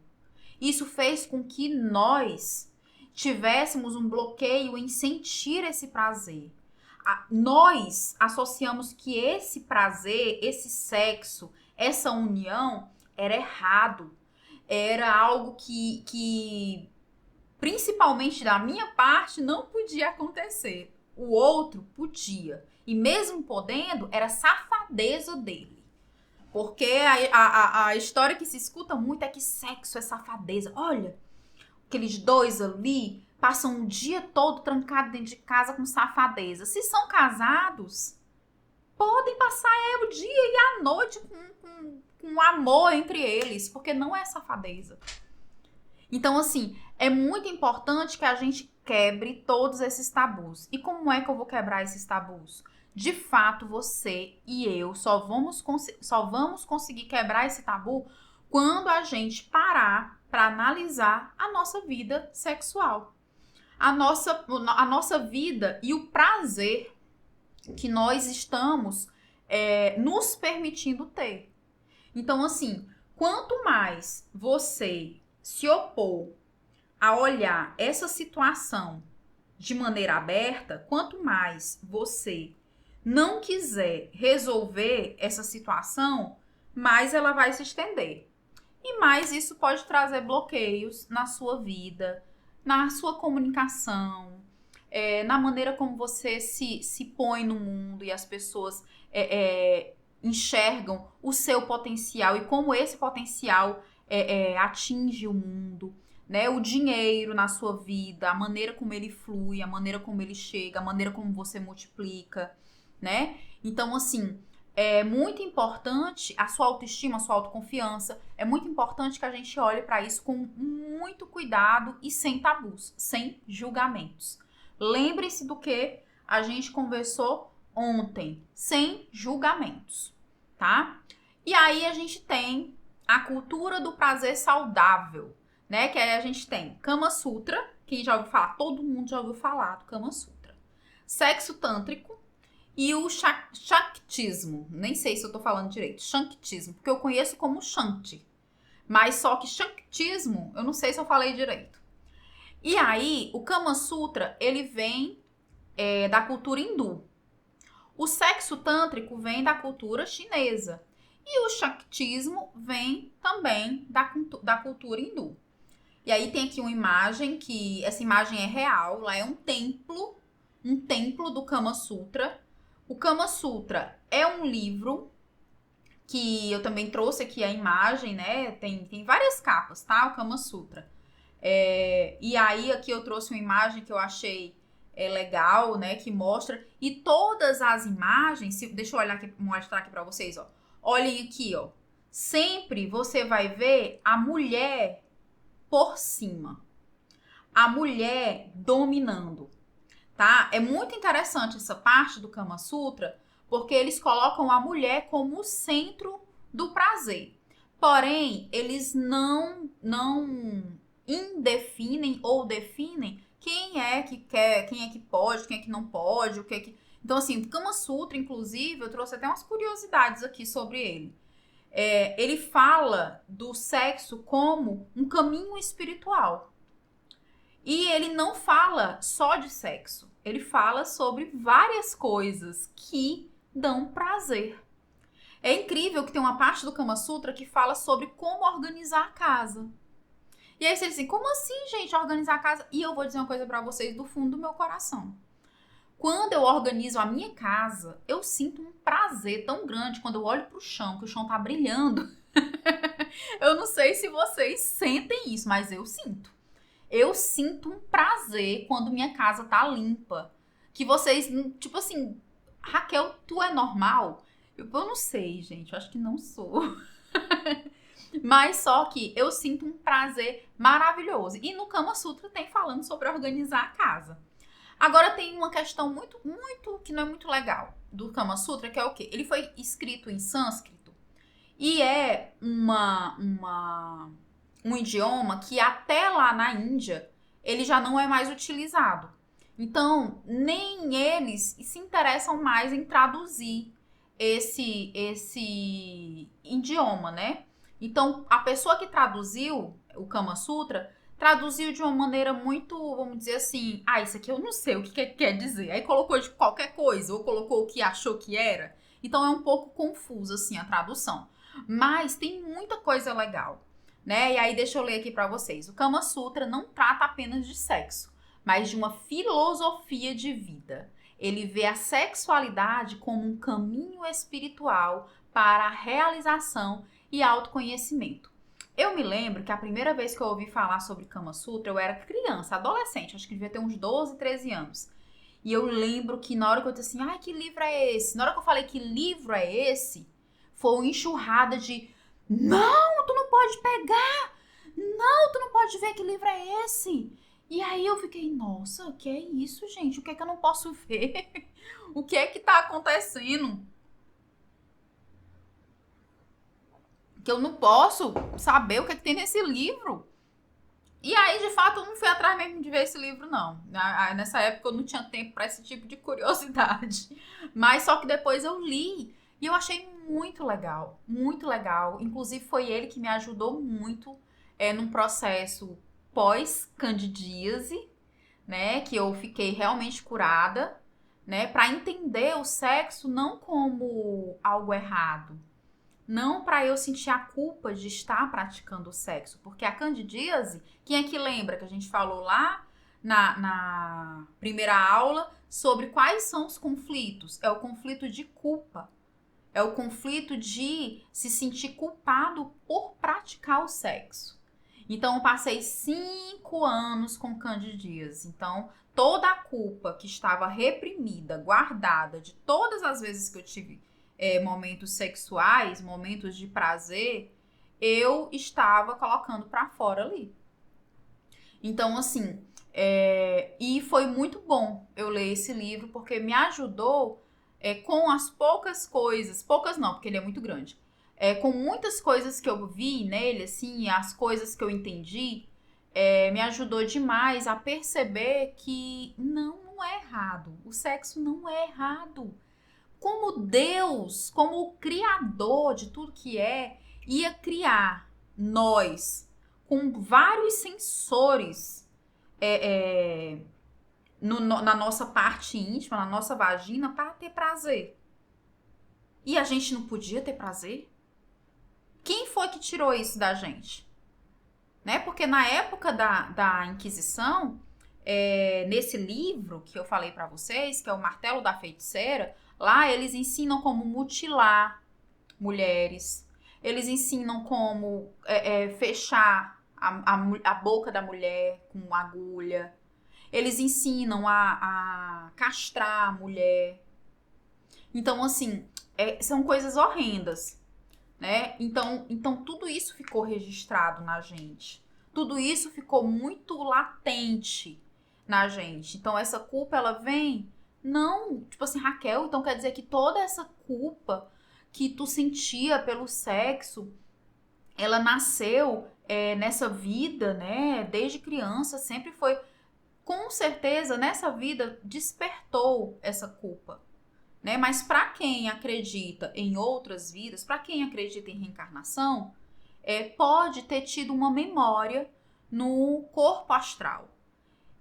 Speaker 1: Isso fez com que nós tivéssemos um bloqueio em sentir esse prazer. Nós associamos que esse prazer, esse sexo, essa união era errado. Era algo que principalmente da minha parte, não podia acontecer. O outro podia. E mesmo podendo, era safadeza dele. Porque a história que se escuta muito é que sexo é safadeza. Olha, aqueles dois ali passam o dia todo trancado dentro de casa com safadeza. Se são casados, podem passar o dia e a noite com amor entre eles, porque não é safadeza. Então, assim, é muito importante que a gente quebre todos esses tabus. E como é que eu vou quebrar esses tabus? De fato, você e eu só vamos conseguir quebrar esse tabu quando a gente parar para analisar a nossa vida sexual. A nossa vida e o prazer que nós estamos nos permitindo ter. Então, assim, quanto mais você se opor a olhar essa situação de maneira aberta, quanto mais você não quiser resolver essa situação, mais ela vai se estender. E mais isso pode trazer bloqueios na sua vida, na sua comunicação, na maneira como você se põe no mundo e as pessoas enxergam o seu potencial e como esse potencial atinge o mundo, né? O dinheiro na sua vida, a maneira como ele flui, a maneira como ele chega, a maneira como você multiplica, né? Então, assim, é muito importante a sua autoestima, a sua autoconfiança. É muito importante que a gente olhe para isso com muito cuidado e sem tabus, sem julgamentos. Lembre-se do que a gente conversou ontem, sem julgamentos, tá? E aí a gente tem a cultura do prazer saudável, né? Que aí a gente tem Kama Sutra, quem já ouviu falar, todo mundo já ouviu falar do Kama Sutra. Sexo tântrico e o Shaktismo. Nem sei se eu tô falando direito. Shaktismo, porque eu conheço como Shanti. Mas só que Shaktismo, eu não sei se eu falei direito. E aí, o Kama Sutra, ele vem da cultura hindu. O sexo tântrico vem da cultura chinesa. E o Shaktismo vem também da cultura hindu. E aí tem aqui uma imagem, que essa imagem é real. Lá é um templo do Kama Sutra. O Kama Sutra é um livro que eu também trouxe aqui a imagem, né? Tem várias capas, tá? O Kama Sutra. E aí aqui eu trouxe uma imagem que eu achei legal, né? Que mostra. E todas as imagens, deixa eu mostrar aqui pra vocês, ó. Olhem aqui, ó. Sempre você vai ver a mulher por cima. A mulher dominando, tá? É muito interessante essa parte do Kama Sutra, porque eles colocam a mulher como o centro do prazer. Porém, eles não indefinem ou definem quem é que quer, quem é que pode, quem é que não pode, o que é que... Então, assim, o Kama Sutra, inclusive, eu trouxe até umas curiosidades aqui sobre ele. Ele fala do sexo como um caminho espiritual. E ele não fala só de sexo. Ele fala sobre várias coisas que dão prazer. É incrível que tem uma parte do Kama Sutra que fala sobre como organizar a casa. E aí você diz assim, como assim, gente, organizar a casa? E eu vou dizer uma coisa pra vocês do fundo do meu coração. Quando eu organizo a minha casa, eu sinto um prazer tão grande quando eu olho pro chão, que o chão tá brilhando. Eu não sei se vocês sentem isso, mas eu sinto. Eu sinto um prazer quando minha casa tá limpa. Que vocês, tipo assim, Raquel, tu é normal? Eu não sei, gente, eu acho que não sou. Mas só que eu sinto um prazer maravilhoso. E no Kama Sutra tem falando sobre organizar a casa. Agora tem uma questão muito, que não é muito legal do Kama Sutra, que é o quê? Ele foi escrito em sânscrito e é um idioma que até lá na Índia ele já não é mais utilizado. Então, nem eles se interessam mais em traduzir esse idioma, né? Então, a pessoa que traduziu o Kama Sutra traduziu de uma maneira muito, vamos dizer assim, isso aqui eu não sei o que quer dizer. Aí colocou de qualquer coisa, ou colocou o que achou que era. Então, é um pouco confuso, assim, a tradução. Mas tem muita coisa legal, né? E aí, deixa eu ler aqui pra vocês. O Kama Sutra não trata apenas de sexo, mas de uma filosofia de vida. Ele vê a sexualidade como um caminho espiritual para a realização e autoconhecimento. Eu me lembro que a primeira vez que eu ouvi falar sobre Kama Sutra, eu era criança, adolescente, acho que devia ter uns 12, 13 anos. E eu lembro que na hora que eu disse assim, que livro é esse? Na hora que eu falei que livro é esse, foi uma enxurrada de, não, tu não pode pegar, não, tu não pode ver que livro é esse. E aí eu fiquei, nossa, que é isso, gente? O que é que eu não posso ver? O que é que tá acontecendo? Que eu não posso saber o que é que tem nesse livro. E aí, de fato, eu não fui atrás mesmo de ver esse livro, não. Nessa época eu não tinha tempo para esse tipo de curiosidade. Mas só que depois eu li e eu achei muito legal, muito legal. Inclusive foi ele que me ajudou muito num processo pós-candidíase, né? Que eu fiquei realmente curada, né? Para entender o sexo não como algo errado, não para eu sentir a culpa de estar praticando o sexo. Porque a candidíase, quem é que lembra que a gente falou lá na primeira aula sobre quais são os conflitos? É o conflito de culpa. É o conflito de se sentir culpado por praticar o sexo. Então, eu passei 5 anos com candidíase. Então, toda a culpa que estava reprimida, guardada, de todas as vezes que eu tive momentos sexuais, momentos de prazer, eu estava colocando pra fora ali. Então, assim, e foi muito bom eu ler esse livro, porque me ajudou com as poucas coisas, poucas não, porque ele é muito grande, com muitas coisas que eu vi nele, assim, as coisas que eu entendi, me ajudou demais a perceber que não é errado, o sexo não é errado. Como Deus, como o criador de tudo que ia criar nós com vários sensores na nossa parte íntima, na nossa vagina, para ter prazer. E a gente não podia ter prazer? Quem foi que tirou isso da gente? Né? Porque na época da Inquisição, nesse livro que eu falei para vocês, que é o Martelo da Feiticeira, lá eles ensinam como mutilar mulheres, eles ensinam como fechar a boca da mulher com agulha, eles ensinam a castrar a mulher. Então, assim, são coisas horrendas, né? Então, tudo isso ficou registrado na gente. Tudo isso ficou muito latente na gente. Então, essa culpa, ela vem... Não, tipo assim, Raquel, então quer dizer que toda essa culpa que tu sentia pelo sexo, ela nasceu nessa vida, né? Desde criança, sempre foi... Com certeza, nessa vida, despertou essa culpa, né? Mas para quem acredita em outras vidas, para quem acredita em reencarnação, pode ter tido uma memória no corpo astral.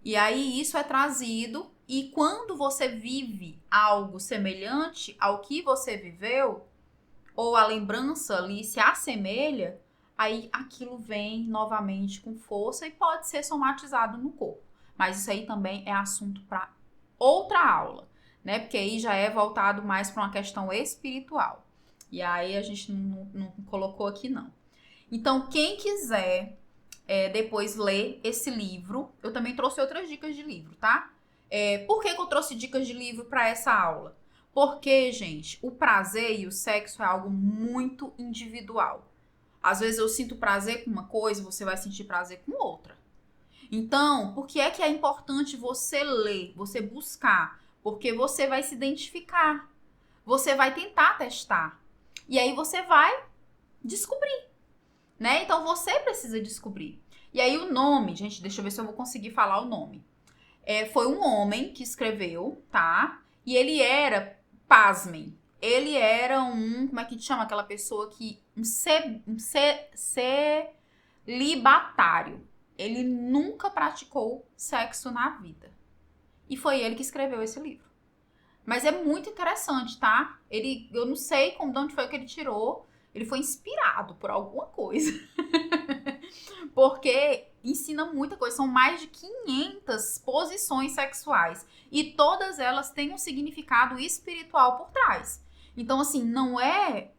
Speaker 1: E aí isso é trazido, e quando você vive algo semelhante ao que você viveu, ou a lembrança ali se assemelha, aí aquilo vem novamente com força e pode ser somatizado no corpo. Mas isso aí também é assunto para outra aula, né? Porque aí já é voltado mais para uma questão espiritual. E aí a gente não colocou aqui, não. Então, quem quiser depois ler esse livro, eu também trouxe outras dicas de livro, tá? Por que eu trouxe dicas de livro para essa aula? Porque, gente, o prazer e o sexo é algo muito individual. Às vezes eu sinto prazer com uma coisa, você vai sentir prazer com outra. Então, por que é importante você ler, você buscar? Porque você vai se identificar, você vai tentar testar. E aí você vai descobrir, né? Então você precisa descobrir. E aí o nome, gente, deixa eu ver se eu vou conseguir falar o nome. Foi um homem que escreveu, tá? E ele era, pasmem, ele era como é que chama aquela pessoa que, celibatário. Ele nunca praticou sexo na vida. E foi ele que escreveu esse livro. Mas é muito interessante, tá? Eu não sei de onde foi que ele tirou. Ele foi inspirado por alguma coisa. Porque ensina muita coisa. São mais de 500 posições sexuais. E todas elas têm um significado espiritual por trás. Então, assim, não é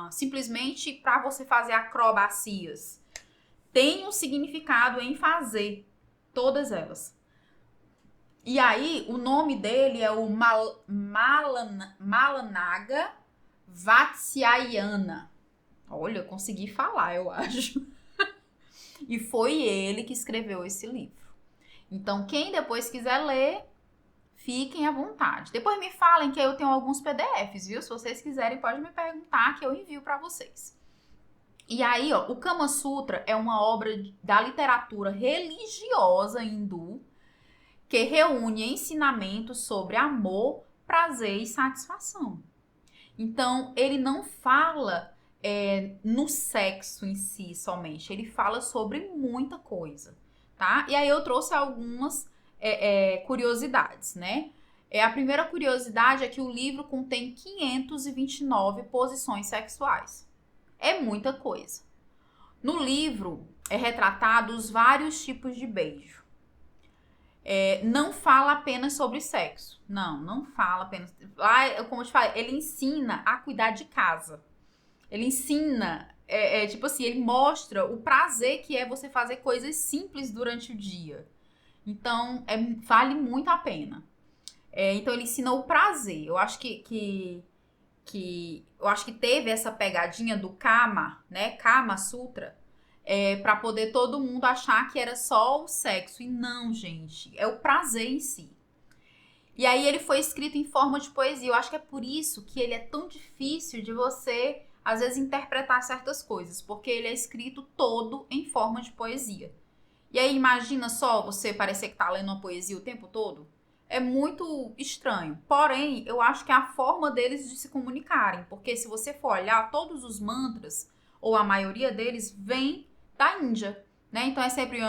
Speaker 1: simplesmente para você fazer acrobacias. Tem um significado em fazer todas elas. E aí, o nome dele é o Malanaga Vatsyayana. Olha, eu consegui falar, eu acho. E foi ele que escreveu esse livro. Então, quem depois quiser ler, fiquem à vontade. Depois me falem que eu tenho alguns PDFs, viu? Se vocês quiserem, pode me perguntar que eu envio para vocês. E aí, ó, o Kama Sutra é uma obra da literatura religiosa hindu que reúne ensinamentos sobre amor, prazer e satisfação. Então, ele não fala no sexo em si somente, ele fala sobre muita coisa, tá? E aí eu trouxe algumas curiosidades, né? A primeira curiosidade é que o livro contém 529 posições sexuais. É muita coisa. No livro é retratados vários tipos de beijo. Não fala apenas sobre sexo. Não fala apenas. Lá, como eu te falei, ele ensina a cuidar de casa. Ele ensina, tipo assim, ele mostra o prazer que é você fazer coisas simples durante o dia. Então, vale muito a pena. Então, ele ensina o prazer. Eu acho que teve essa pegadinha do Kama, né? Kama Sutra. Pra poder todo mundo achar que era só o sexo. E não, gente. É o prazer em si. E aí ele foi escrito em forma de poesia. Eu acho que é por isso que ele é tão difícil de você, às vezes, interpretar certas coisas. Porque ele é escrito todo em forma de poesia. E aí imagina só você parecer que tá lendo uma poesia o tempo todo. É muito estranho. Porém, eu acho que é a forma deles de se comunicarem. Porque se você for olhar, todos os mantras, ou a maioria deles, vem da Índia, né? Então é sempre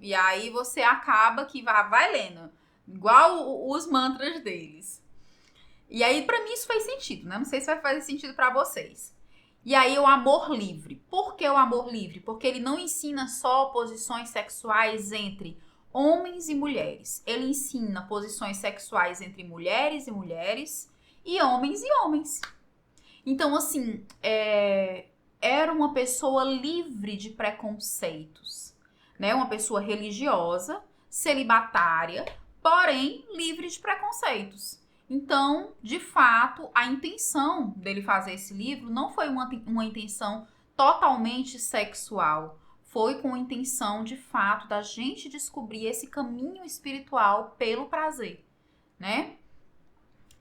Speaker 1: e aí você acaba que vai lendo, igual os mantras deles. E aí pra mim isso faz sentido, né? Não sei se vai fazer sentido pra vocês. E aí o amor livre. Por que o amor livre? Porque ele não ensina só posições sexuais entre homens e mulheres. Ele ensina posições sexuais entre mulheres e mulheres e homens. Então, assim, era uma pessoa livre de preconceitos, né? Uma pessoa religiosa, celibatária, porém livre de preconceitos. Então, de fato, a intenção dele fazer esse livro não foi uma intenção totalmente sexual. Foi com a intenção, de fato, da gente descobrir esse caminho espiritual pelo prazer, né?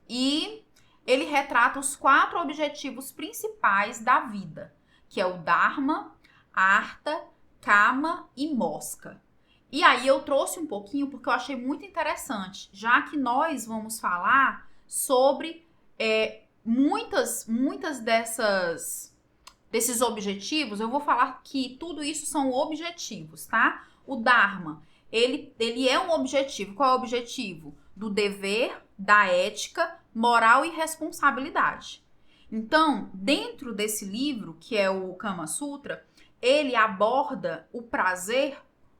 Speaker 1: E ele retrata os 4 objetivos principais da vida, que é o Dharma, Artha, Kama e Mosca. E aí eu trouxe um pouquinho porque eu achei muito interessante, já que nós vamos falar sobre muitas desses objetivos. Eu vou falar que tudo isso são objetivos, tá? O Dharma, ele é um objetivo. Qual é o objetivo? Do dever, da ética, moral e responsabilidade. Então, dentro desse livro, que é o Kama Sutra, ele aborda o prazer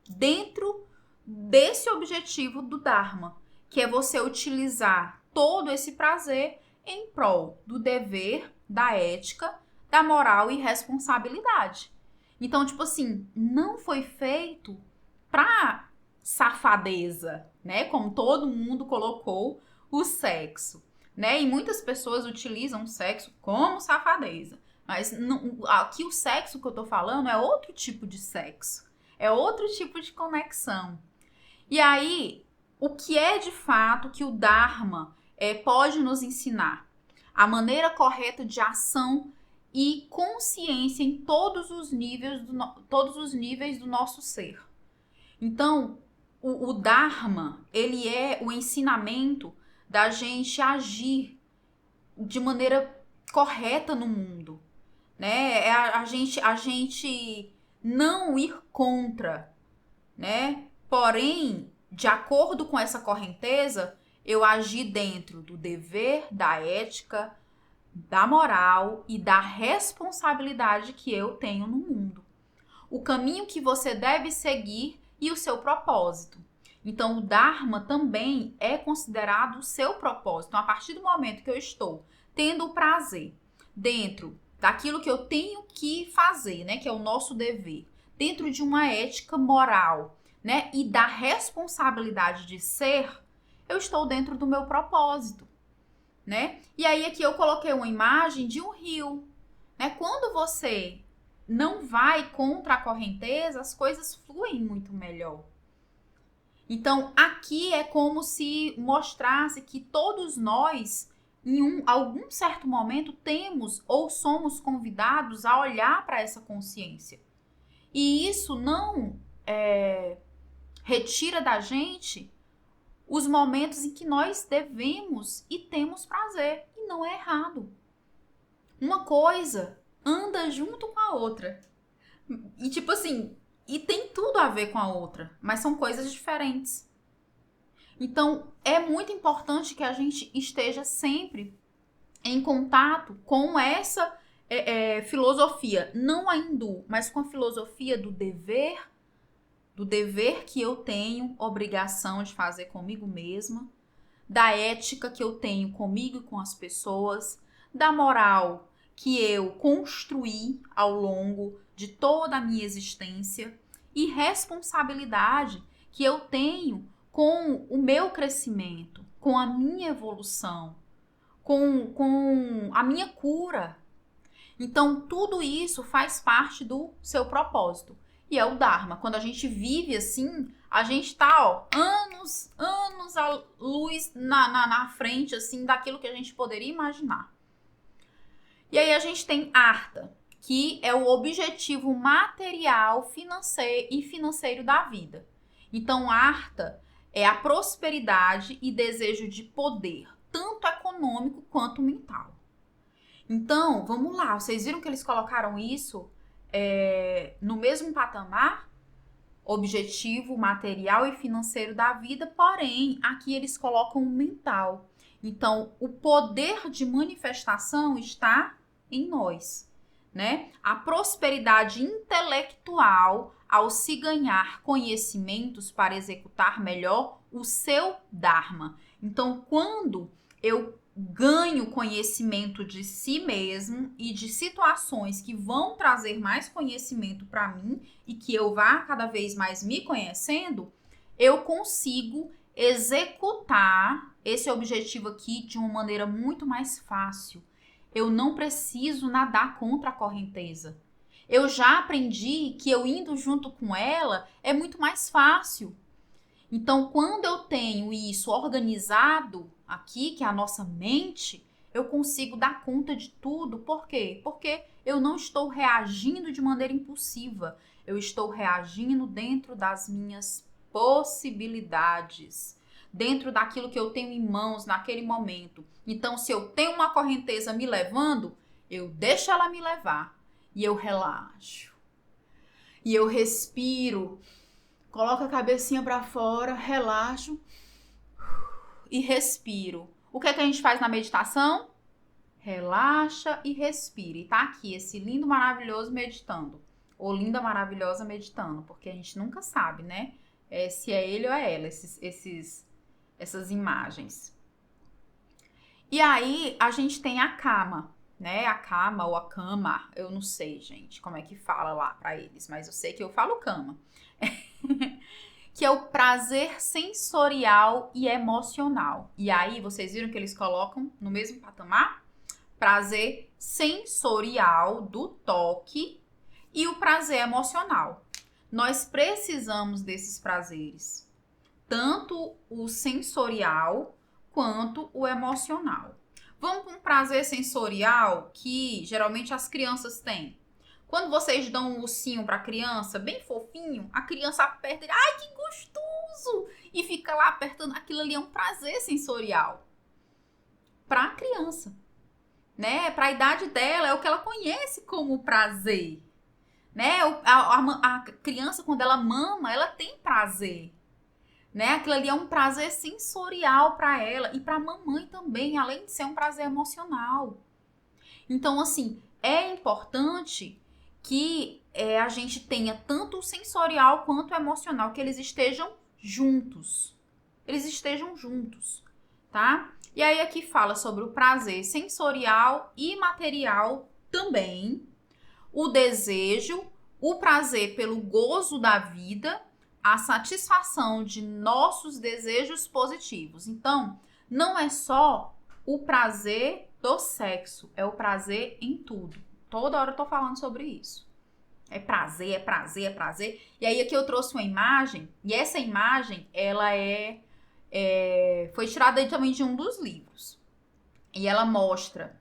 Speaker 1: dentro desse objetivo do Dharma, que é você utilizar todo esse prazer em prol do dever, da ética, da moral e responsabilidade. Então, tipo assim, não foi feito pra safadeza, né? Como todo mundo colocou o sexo, né? E muitas pessoas utilizam o sexo como safadeza. Mas não, aqui o sexo que eu tô falando é outro tipo de sexo. É outro tipo de conexão. E aí, o que é de fato que o Dharma pode nos ensinar? A maneira correta de ação e consciência em todos os níveis do nosso ser. Então, o Dharma, ele é o ensinamento da gente agir de maneira correta no mundo, né? É a gente não ir contra, né? Porém, de acordo com essa correnteza, eu agir dentro do dever, da ética, da moral e da responsabilidade que eu tenho no mundo. O caminho que você deve seguir e o seu propósito. Então, o Dharma também é considerado o seu propósito. Então, a partir do momento que eu estou tendo o prazer dentro daquilo que eu tenho que fazer, né, que é o nosso dever, dentro de uma ética moral, né, e da responsabilidade de ser, eu estou dentro do meu propósito, né? E aí aqui eu coloquei uma imagem de um rio, né? Quando você não vai contra a correnteza, as coisas fluem muito melhor. Então, aqui é como se mostrasse que todos nós, em algum certo momento, temos ou somos convidados a olhar para essa consciência. E isso não retira da gente os momentos em que nós devemos e temos prazer. E não é errado. Uma coisa anda junto com a outra. E tipo assim, e tem tudo a ver com a outra, mas são coisas diferentes. Então, é muito importante que a gente esteja sempre em contato com essa filosofia, não a hindu, mas com a filosofia do dever que eu tenho obrigação de fazer comigo mesma, da ética que eu tenho comigo e com as pessoas, da moral que eu construí ao longo de toda a minha existência e responsabilidade que eu tenho com o meu crescimento, com a minha evolução, com a minha cura. Então, tudo isso faz parte do seu propósito. E é o Dharma. Quando a gente vive assim, a gente tá, anos à luz na frente, assim, daquilo que a gente poderia imaginar. E aí a gente tem Artha, que é o objetivo material financeiro da vida. Então, Artha é a prosperidade e desejo de poder, tanto econômico quanto mental. Então, vamos lá, vocês viram que eles colocaram isso no mesmo patamar? Objetivo material e financeiro da vida, porém, aqui eles colocam o mental. Então, o poder de manifestação está em nós, né? A prosperidade intelectual ao se ganhar conhecimentos para executar melhor o seu Dharma. Então, quando eu ganho conhecimento de si mesmo e de situações que vão trazer mais conhecimento para mim e que eu vá cada vez mais me conhecendo, eu consigo executar esse objetivo aqui de uma maneira muito mais fácil. Eu não preciso nadar contra a correnteza. Eu já aprendi que eu indo junto com ela é muito mais fácil. Então, quando eu tenho isso organizado aqui, que é a nossa mente, eu consigo dar conta de tudo. Por quê? Porque eu não estou reagindo de maneira impulsiva. Eu estou reagindo dentro das minhas possibilidades, dentro daquilo que eu tenho em mãos naquele momento. Então, se eu tenho uma correnteza me levando, eu deixo ela me levar e eu relaxo. E eu respiro. Coloco a cabecinha para fora, relaxo e respiro. O que é que a gente faz na meditação? Relaxa e respira. E tá aqui esse lindo, maravilhoso meditando. Ou linda, maravilhosa meditando. Porque a gente nunca sabe, né? Se é ele ou é ela, essas imagens. E aí, a gente tem a Kama, né? A Kama ou a Kama, eu não sei, gente, como é que fala lá pra eles. Mas eu sei que eu falo Kama. Que é o prazer sensorial e emocional. E aí, vocês viram que eles colocam no mesmo patamar? Prazer sensorial do toque e o prazer emocional. Nós precisamos desses prazeres, tanto o sensorial quanto o emocional. Vamos para um prazer sensorial que geralmente as crianças têm. Quando vocês dão um ursinho para a criança, bem fofinho, a criança aperta e ai, que gostoso! E fica lá apertando. Aquilo ali é um prazer sensorial. para a criança, né? Para a idade dela, é o que ela conhece como prazer, né? A criança, quando ela mama, ela tem prazer, né? Aquilo ali é um prazer sensorial para ela e para a mamãe também, além de ser um prazer emocional. Então, assim, é importante que a gente tenha tanto o sensorial quanto o emocional, que eles estejam juntos. Eles estejam juntos, tá? E aí aqui fala sobre o prazer sensorial e material também, o desejo, o prazer pelo gozo da vida, a satisfação de nossos desejos positivos. Então, não é só o prazer do sexo, é o prazer em tudo. Toda hora eu tô falando sobre isso. É prazer, é prazer, é prazer. E aí aqui eu trouxe uma imagem, e essa imagem, ela foi tirada aí também de um dos livros. E ela mostra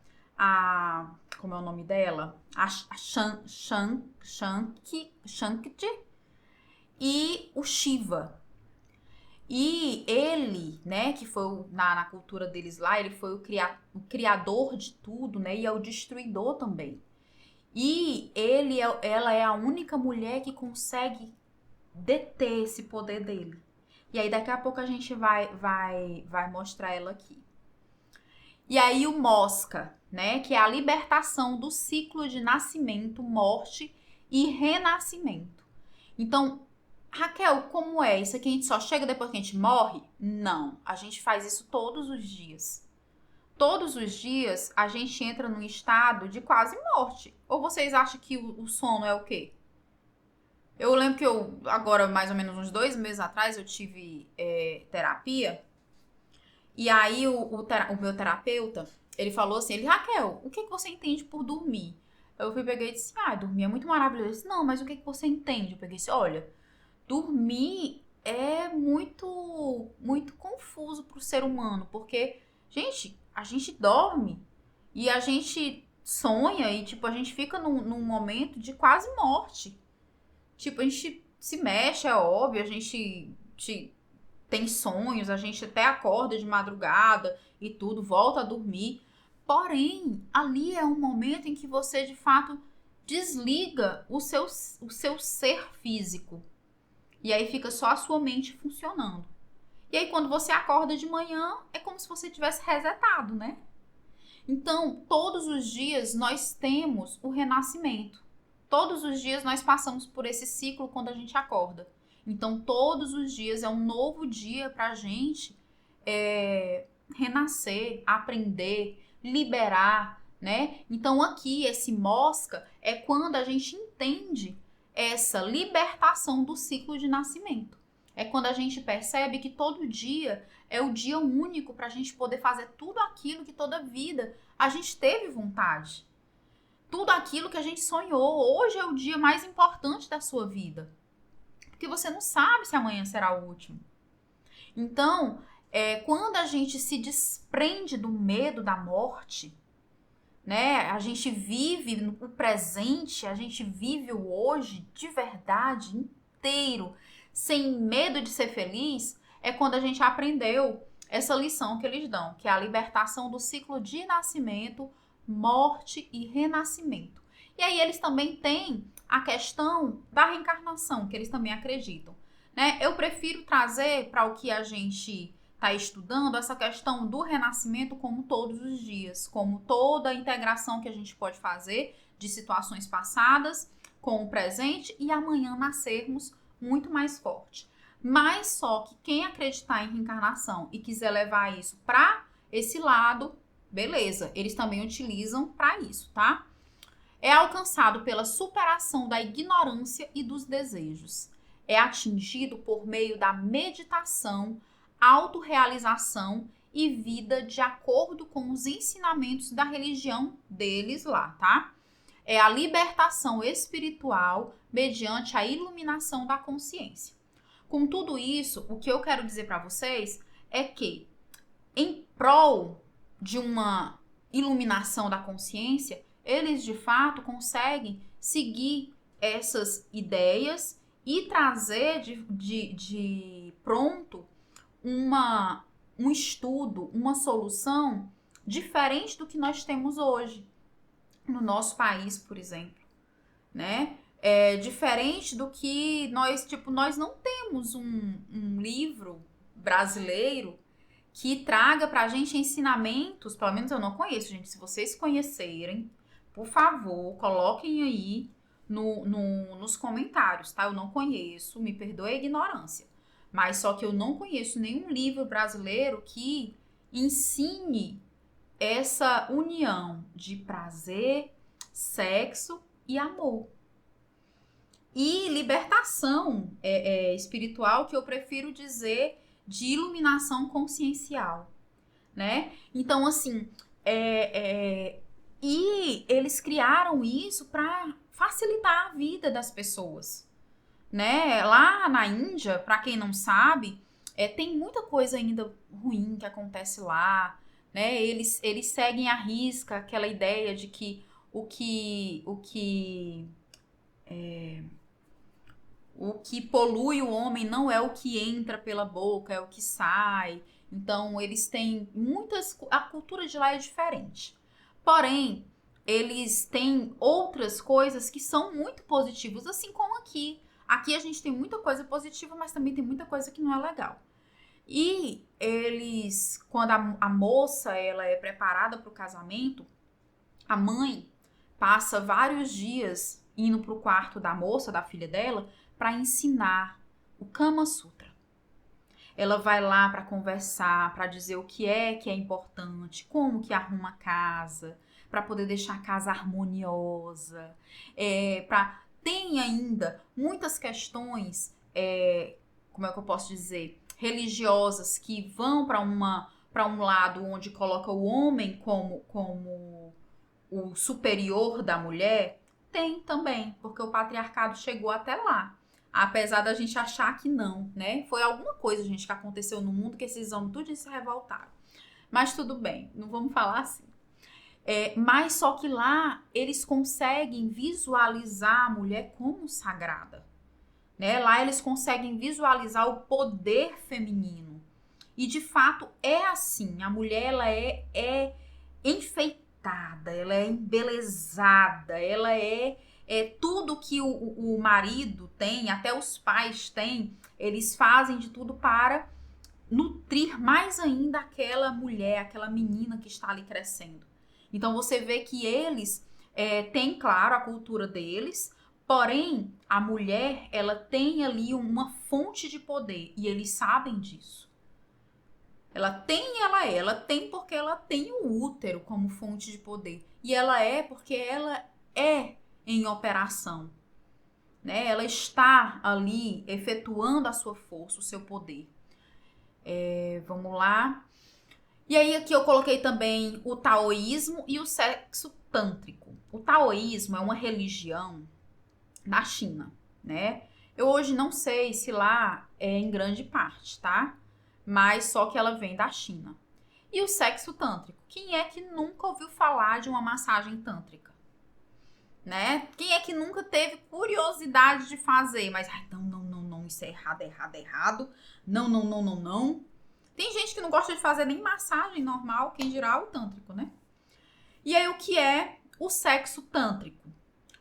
Speaker 1: como é o nome dela? A Shankti e o Shiva. E ele, né, que foi na cultura deles lá, ele foi o criador de tudo, né, e é o destruidor também. E ela é a única mulher que consegue deter esse poder dele. E aí daqui a pouco a gente vai mostrar ela aqui. E aí o Mosca, né, que é a libertação do ciclo de nascimento, morte e renascimento. Então, Raquel, como é? Isso aqui a gente só chega depois que a gente morre? Não, a gente faz isso todos os dias. Todos os dias a gente entra num estado de quase morte. Ou vocês acham que o sono é o quê? Eu lembro que agora mais ou menos uns 2 meses atrás, eu tive terapia. E aí o meu terapeuta, ele falou assim, Raquel, o que você entende por dormir? Eu peguei e disse, dormir é muito maravilhoso. Ele disse, não, mas o que você entende? Eu peguei e disse, olha, dormir é muito, muito confuso pro ser humano, porque, gente, a gente dorme e a gente sonha e, tipo, a gente fica num momento de quase morte. Tipo, a gente se mexe, é óbvio, a gente tem sonhos, a gente até acorda de madrugada e tudo, volta a dormir. Porém, ali é um momento em que você, de fato, desliga o seu ser físico. E aí fica só a sua mente funcionando. E aí quando você acorda de manhã, é como se você tivesse resetado, né? Então, todos os dias nós temos o renascimento. Todos os dias nós passamos por esse ciclo quando a gente acorda. Então, todos os dias é um novo dia pra gente renascer, aprender, liberar, né? Então, aqui, esse Mosca é quando a gente entende essa libertação do ciclo de nascimento. É quando a gente percebe que todo dia é o dia único para a gente poder fazer tudo aquilo que toda vida a gente teve vontade. Tudo aquilo que a gente sonhou. Hoje é o dia mais importante da sua vida. Porque você não sabe se amanhã será o último. Então, quando a gente se desprende do medo da morte, né? A gente vive no presente, a gente vive o hoje de verdade inteiro, sem medo de ser feliz, é quando a gente aprendeu essa lição que eles dão, que é a libertação do ciclo de nascimento, morte e renascimento. E aí eles também têm a questão da reencarnação, que eles também acreditam, né? Eu prefiro trazer para o que a gente está estudando essa questão do renascimento como todos os dias, como toda a integração que a gente pode fazer de situações passadas com o presente e amanhã nascermos muito mais forte. Mas só que quem acreditar em reencarnação e quiser levar isso para esse lado, beleza, eles também utilizam para isso, tá? É alcançado pela superação da ignorância e dos desejos. É atingido por meio da meditação, autorrealização e vida de acordo com os ensinamentos da religião deles lá, tá? É a libertação espiritual mediante a iluminação da consciência. Com tudo isso, o que eu quero dizer para vocês é que, em prol de uma iluminação da consciência, eles de fato conseguem seguir essas ideias e trazer de pronto um estudo, uma solução diferente do que nós temos hoje no nosso país, por exemplo, né? É diferente do que nós não temos um livro brasileiro que traga pra gente ensinamentos, pelo menos eu não conheço, gente. Se vocês conhecerem, por favor, coloquem aí nos comentários, tá? Eu não conheço, me perdoe a ignorância. Mas só que eu não conheço nenhum livro brasileiro que ensine essa união de prazer, sexo e amor. E libertação espiritual, que eu prefiro dizer de iluminação consciencial, né? Então, assim, e eles criaram isso para facilitar a vida das pessoas, né? Lá na Índia, para quem não sabe, tem muita coisa ainda ruim que acontece lá, né? Eles seguem à risca aquela ideia de que o que polui o homem não é o que entra pela boca, é o que sai. Então, eles têm a cultura de lá é diferente. Porém, eles têm outras coisas que são muito positivas, assim como aqui. Aqui a gente tem muita coisa positiva, mas também tem muita coisa que não é legal. E eles, quando a moça ela é preparada para o casamento, a mãe passa vários dias indo para o quarto da moça, da filha dela, para ensinar o Kama Sutra. Ela vai lá para conversar, para dizer o que é importante, como que arruma a casa, para poder deixar a casa harmoniosa, tem ainda muitas questões, como é que eu posso dizer, religiosas que vão para um lado onde coloca o homem como o superior da mulher. Tem também, porque o patriarcado chegou até lá. Apesar da gente achar que não, né? Foi alguma coisa, gente, que aconteceu no mundo que esses homens tudo se revoltaram. Mas tudo bem, não vamos falar assim. Mas só que lá eles conseguem visualizar a mulher como sagrada, né? Lá eles conseguem visualizar o poder feminino. E de fato é assim, a mulher ela é enfeitada, ela é embelezada, ela é tudo que o marido tem, até os pais têm, eles fazem de tudo para nutrir mais ainda aquela mulher, aquela menina que está ali crescendo. Então você vê que eles têm, claro, a cultura deles, porém a mulher ela tem ali uma fonte de poder e eles sabem disso. Ela tem porque ela tem o útero como fonte de poder. E ela porque ela é em operação, né? Ela está ali efetuando a sua força, o seu poder. Vamos lá. E aí aqui eu coloquei também o taoísmo e o sexo tântrico. O taoísmo é uma religião na China, né? Eu hoje não sei se lá é em grande parte, tá? Mas só que ela vem da China. E o sexo tântrico? Quem é que nunca ouviu falar de uma massagem tântrica? Né? Quem é que nunca teve curiosidade de fazer? Mas, não, isso é errado. Não. Tem gente que não gosta de fazer nem massagem normal, quem dirá o tântrico, né? E aí, o que é o sexo tântrico?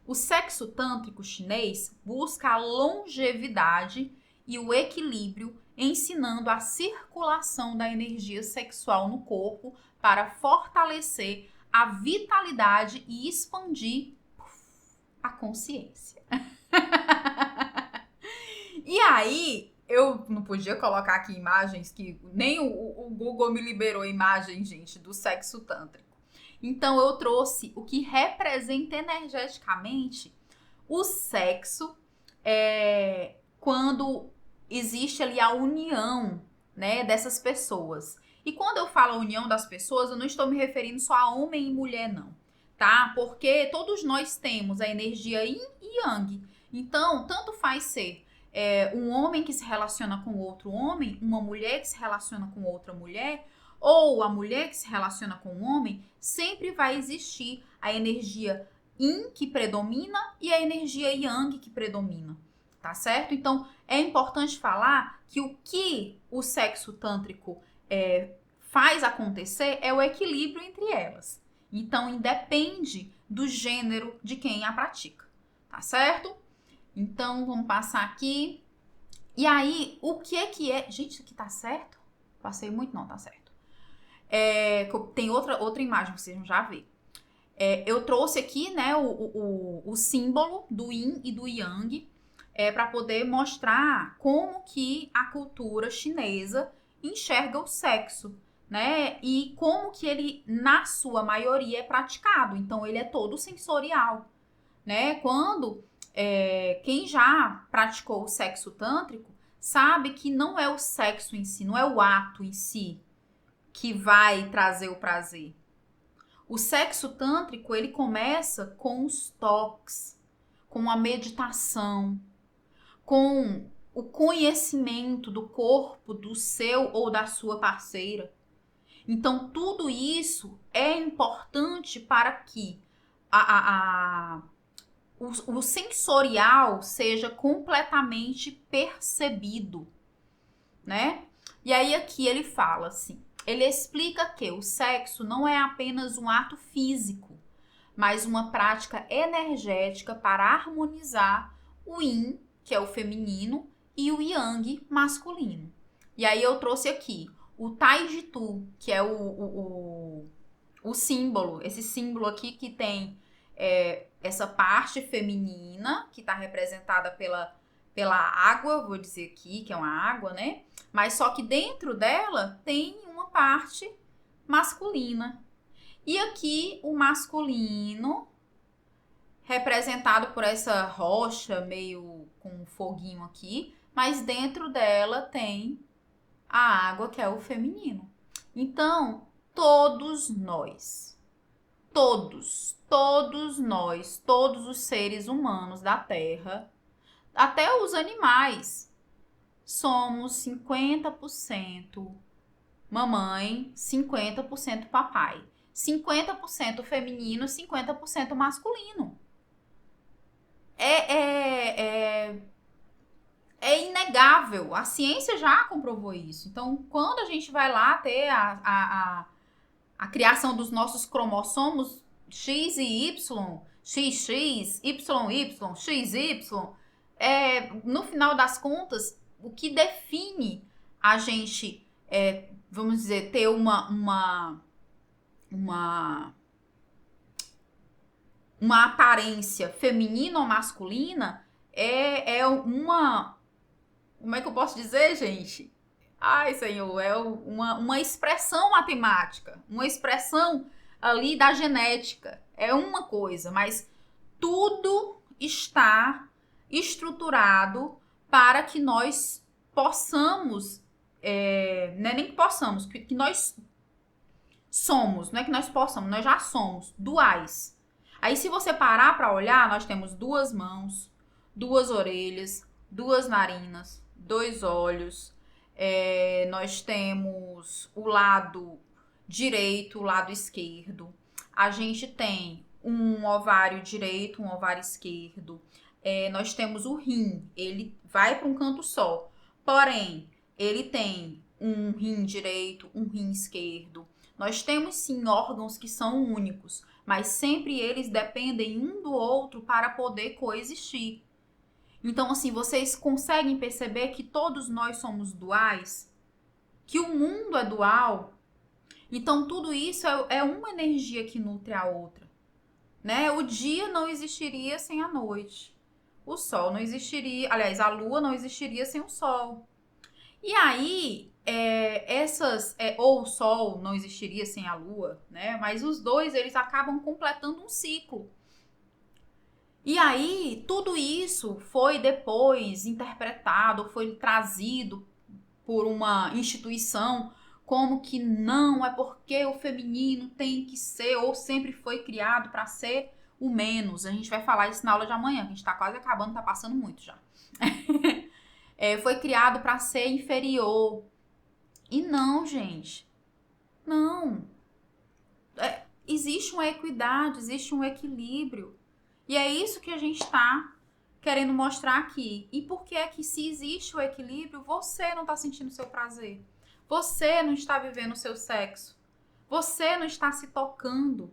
Speaker 1: O sexo tântrico chinês busca a longevidade e o equilíbrio, ensinando a circulação da energia sexual no corpo para fortalecer a vitalidade e expandir a consciência. E aí, eu não podia colocar aqui imagens que nem o Google me liberou imagem, gente, do sexo tântrico. Então, eu trouxe o que representa energeticamente o sexo quando existe ali a união, né, dessas pessoas. E quando eu falo a união das pessoas, eu não estou me referindo só a homem e mulher, não, tá? Porque todos nós temos a energia yin e yang. Então, tanto faz ser um homem que se relaciona com outro homem, uma mulher que se relaciona com outra mulher, ou a mulher que se relaciona com um homem, sempre vai existir a energia yin que predomina e a energia yang que predomina. Tá certo? Então, é importante falar que o sexo tântrico faz acontecer é o equilíbrio entre elas. Então, independe do gênero de quem a pratica, tá certo? Então, vamos passar aqui. E aí, o que é... Gente, isso aqui tá certo? Passei muito? Não, tá certo. Tem outra imagem que vocês vão já ver. Eu trouxe aqui, né, o símbolo do yin e do yang para poder mostrar como que a cultura chinesa enxerga o sexo, né? E como que ele, na sua maioria, é praticado. Então, ele é todo sensorial, né? Quando quem já praticou o sexo tântrico sabe que não é o sexo em si, não é o ato em si que vai trazer o prazer. O sexo tântrico, ele começa com os toques, com a meditação, com o conhecimento do corpo do seu ou da sua parceira. Então, tudo isso é importante para que o sensorial seja completamente percebido, né? E aí aqui ele fala assim, ele explica que o sexo não é apenas um ato físico, mas uma prática energética para harmonizar o yin, que é o feminino, e o yang, masculino. E aí eu trouxe aqui o Taijitu, que é o símbolo, esse símbolo aqui que tem essa parte feminina, que está representada pela água, vou dizer aqui, que é uma água, né? Mas só que dentro dela tem uma parte masculina. E aqui o masculino, representado por essa rocha meio com um foguinho aqui, mas dentro dela tem a água, que é o feminino. Então, todos nós, todos nós, todos os seres humanos da Terra, até os animais, somos 50% mamãe, 50% papai. 50% feminino, 50% masculino. É inegável. A ciência já comprovou isso. Então, quando a gente vai lá ter a criação dos nossos cromossomos X e Y, XX, YY, XY, no final das contas, o que define a gente, vamos dizer, ter uma aparência feminina ou masculina uma... Como é que eu posso dizer, gente? Ai, Senhor, é uma expressão matemática, uma expressão ali da genética. É uma coisa, mas tudo está estruturado para que nós possamos, não é nem que possamos, que nós somos, não é que nós possamos, nós já somos duais. Aí, se você parar para olhar, nós temos 2 mãos, 2 orelhas, 2 narinas, 2 olhos, nós temos o lado direito, o lado esquerdo. A gente tem um ovário direito, um ovário esquerdo. Nós temos o rim, ele vai para um canto só. Porém, ele tem um rim direito, um rim esquerdo. Nós temos sim órgãos que são únicos, mas sempre eles dependem um do outro para poder coexistir. Então, assim, vocês conseguem perceber que todos nós somos duais? Que o mundo é dual? Então, tudo isso é uma energia que nutre a outra, né? O dia não existiria sem a noite. O sol não existiria... Aliás, a lua não existiria sem o sol. E aí, ou o sol não existiria sem a lua, né? Mas os dois, eles acabam completando um ciclo. E aí, tudo isso foi depois interpretado, foi trazido por uma instituição como que não, é porque o feminino tem que ser ou sempre foi criado para ser o menos. A gente vai falar isso na aula de amanhã, que a gente tá quase acabando, tá passando muito já. Foi criado para ser inferior. E não, gente. Não. Existe uma equidade, existe um equilíbrio. E é isso que a gente está querendo mostrar aqui. E por que é que se existe o equilíbrio, você não está sentindo seu prazer? Você não está vivendo o seu sexo. Você não está se tocando,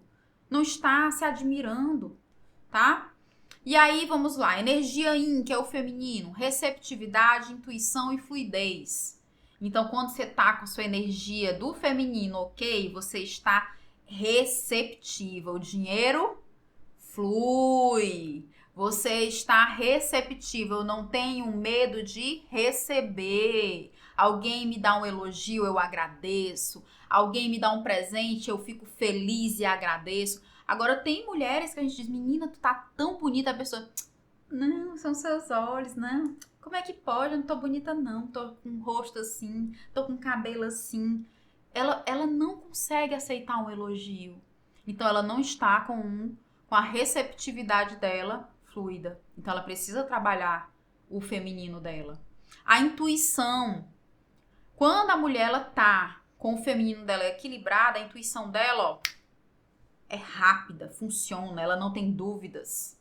Speaker 1: não está se admirando, tá? E aí, vamos lá. Energia yin, que é o feminino, receptividade, intuição e fluidez. Então, quando você tá com sua energia do feminino, ok? Você está receptiva. O dinheiro flui. Você está receptiva. Eu não tenho medo de receber. Alguém me dá um elogio, eu agradeço. Alguém me dá um presente, eu fico feliz e agradeço. Agora, tem mulheres que a gente diz, menina, tu tá tão bonita, a pessoa, não, são seus olhos, não. Como é que pode? Eu não tô bonita, não. Tô com um rosto assim, tô com cabelo assim. Ela não consegue aceitar um elogio. Então, ela não está com a receptividade dela fluida. Então, ela precisa trabalhar o feminino dela. A intuição. Quando a mulher, ela tá com o feminino dela equilibrada, a intuição dela, ó, é rápida, funciona, ela não tem dúvidas.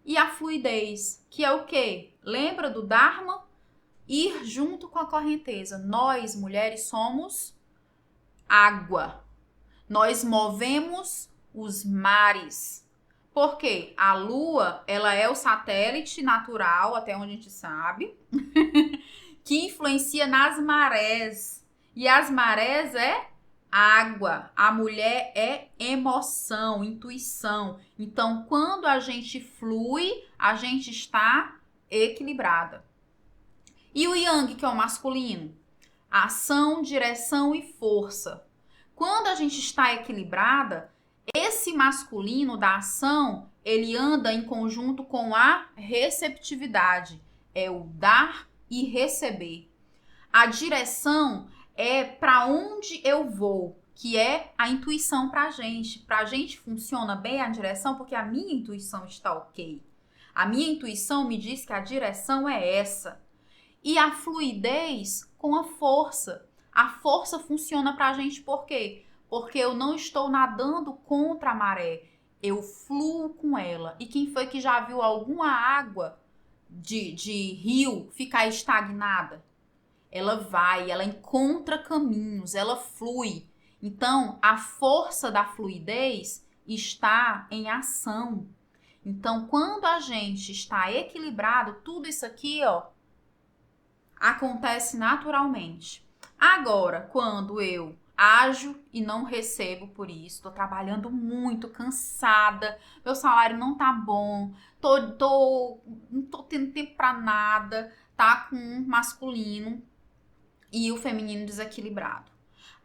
Speaker 1: E a fluidez, que é o quê? Lembra do Dharma? Ir junto com a correnteza. Nós, mulheres, somos água. Nós movemos os mares. Por quê? A Lua, ela é o satélite natural, até onde a gente sabe, que influencia nas marés. E as marés é água. A mulher é emoção, intuição. Então, quando a gente flui, a gente está equilibrada. E o yang, que é o masculino? Ação, direção e força. Quando a gente está equilibrada, esse masculino da ação, ele anda em conjunto com a receptividade. É o dar e receber. A direção é para onde eu vou, que é a intuição pra gente. Pra gente funciona bem a direção porque a minha intuição está ok. A minha intuição me diz que a direção é essa. E a fluidez com a força. A força funciona pra gente por quê? Porque eu não estou nadando contra a maré. Eu fluo com ela. E quem foi que já viu alguma água de rio ficar estagnada? Ela vai, ela encontra caminhos, ela flui. Então, a força da fluidez está em ação. Então, quando a gente está equilibrado, tudo isso aqui, ó, acontece naturalmente. Agora, quando eu ajo e não recebo por isso, tô trabalhando muito, cansada, meu salário não tá bom, não tô tendo tempo pra nada, tá com um masculino e o feminino desequilibrado.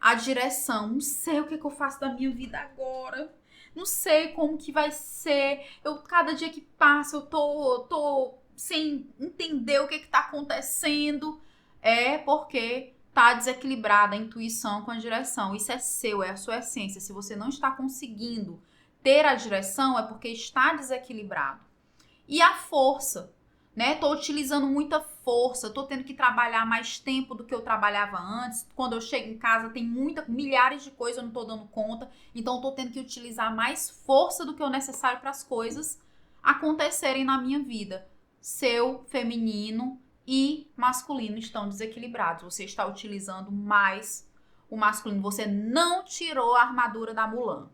Speaker 1: A direção, não sei o que eu faço da minha vida agora. Não sei como que vai ser. Cada dia que passa, eu tô sem entender o que tá acontecendo. É porque tá desequilibrada a intuição com a direção. Isso é seu, é a sua essência. Se você não está conseguindo ter a direção, é porque está desequilibrado. E a força, né? Tô utilizando muita força, tô tendo que trabalhar mais tempo do que eu trabalhava antes. Quando eu chego em casa tem milhares de coisas, eu não tô dando conta. Então tô tendo que utilizar mais força do que o necessário para as coisas acontecerem na minha vida. Seu feminino e masculino estão desequilibrados. Você está utilizando mais o masculino. Você não tirou a armadura da Mulan.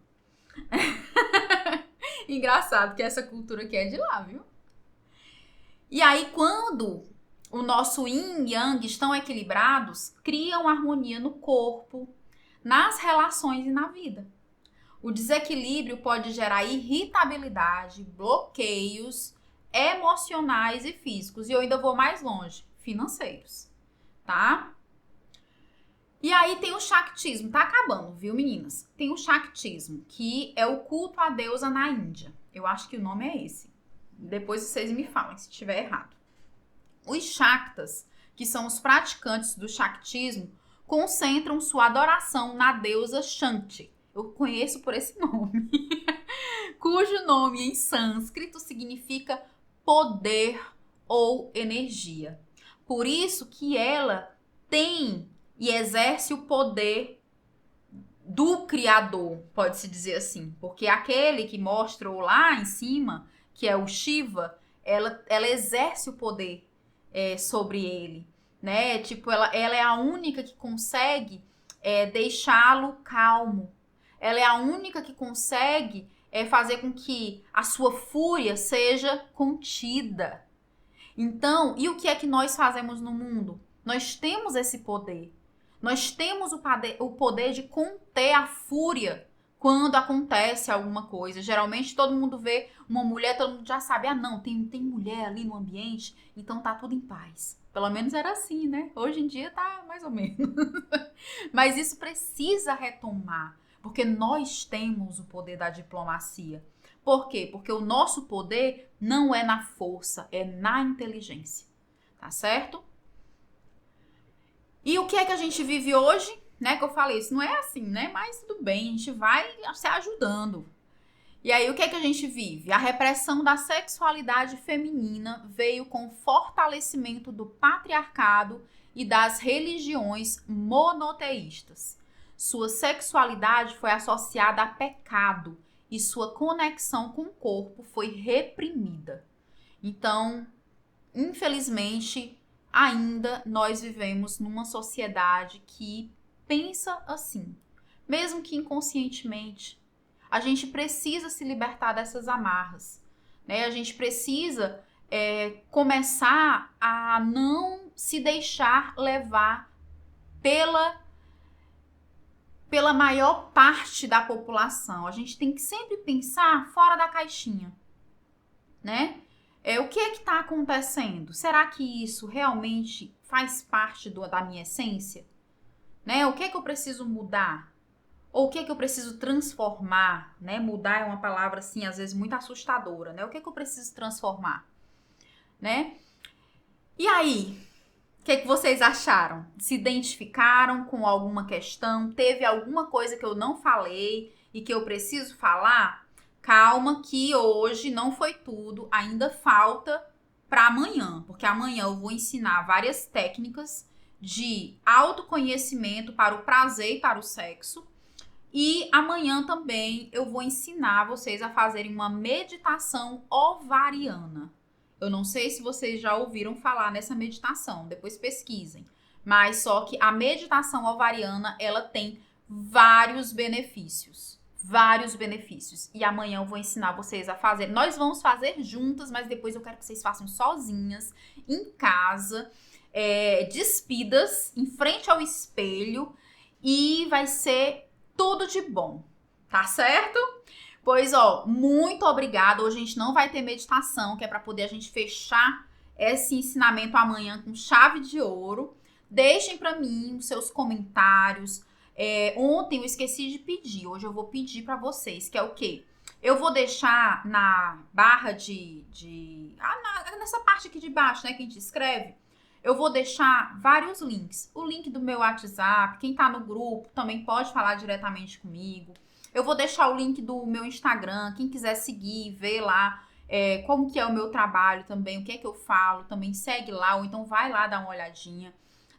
Speaker 1: Engraçado que essa cultura aqui é de lá, viu? E aí, quando o nosso yin e yang estão equilibrados, criam harmonia no corpo, nas relações e na vida. O desequilíbrio pode gerar irritabilidade, bloqueios emocionais e físicos. E eu ainda vou mais longe, financeiros, tá? E aí tem o Shaktismo, tá acabando, viu, meninas? Tem o Shaktismo, que é o culto à deusa na Índia. Eu acho que o nome é esse. Depois vocês me falam se estiver errado. Os Shaktas, que são os praticantes do Shaktismo, concentram sua adoração na deusa Shanti. Eu conheço por esse nome. Cujo nome em sânscrito significa poder ou energia. Por isso que ela tem e exerce o poder do Criador, pode-se dizer assim. Porque aquele que mostrou lá em cima, que é o Shiva, ela exerce o poder sobre ele. né? Tipo, ela é a única que consegue deixá-lo calmo. Ela é a única que consegue fazer com que a sua fúria seja contida. Então, e o que é que nós fazemos no mundo? Nós temos esse poder. Nós temos o poder de conter a fúria quando acontece alguma coisa. Geralmente todo mundo vê uma mulher, todo mundo já sabe, não, tem mulher ali no ambiente, então tá tudo em paz. Pelo menos era assim, né? Hoje em dia tá mais ou menos. Mas isso precisa retomar, porque nós temos o poder da diplomacia. Por quê? Porque o nosso poder não é na força, é na inteligência. Tá certo? E o que é que a gente vive hoje? Né, que eu falei, isso não é assim, né? Mas tudo bem, a gente vai se ajudando. E aí, o que é que a gente vive? A repressão da sexualidade feminina veio com o fortalecimento do patriarcado e das religiões monoteístas. Sua sexualidade foi associada a pecado e sua conexão com o corpo foi reprimida. Então, infelizmente, ainda nós vivemos numa sociedade que pensa assim, mesmo que inconscientemente. A gente precisa se libertar dessas amarras, né? A gente precisa começar a não se deixar levar pela maior parte da população. A gente tem que sempre pensar fora da caixinha, né? O que é que está acontecendo? Será que isso realmente faz parte da minha essência? Né? O que é que eu preciso mudar? Ou o que é que eu preciso transformar? Né? Mudar é uma palavra, assim, às vezes muito assustadora. Né? O que é que eu preciso transformar? Né? E aí? O que é que vocês acharam? Se identificaram com alguma questão? Teve alguma coisa que eu não falei e que eu preciso falar? Calma que hoje não foi tudo, ainda falta para amanhã, porque amanhã eu vou ensinar várias técnicas de autoconhecimento para o prazer e para o sexo. E amanhã também eu vou ensinar vocês a fazerem uma meditação ovariana. Eu não sei se vocês já ouviram falar nessa meditação, depois pesquisem. Mas só que a meditação ovariana, ela tem vários benefícios. Vários benefícios. E amanhã eu vou ensinar vocês a fazer. Nós vamos fazer juntas, mas depois eu quero que vocês façam sozinhas, em casa, despidas, em frente ao espelho. E vai ser tudo de bom, tá certo? Pois, muito obrigada. Hoje a gente não vai ter meditação, que é para poder a gente fechar esse ensinamento amanhã com chave de ouro. Deixem para mim os seus comentários. Ontem eu esqueci de pedir, hoje eu vou pedir para vocês, que é o quê? Eu vou deixar na barra nessa parte aqui de baixo, né, que a gente escreve, eu vou deixar vários links. O link do meu WhatsApp, quem tá no grupo também pode falar diretamente comigo. Eu vou deixar o link do meu Instagram, quem quiser seguir, ver lá como que é o meu trabalho também, o que é que eu falo, também segue lá, ou então vai lá dar uma olhadinha.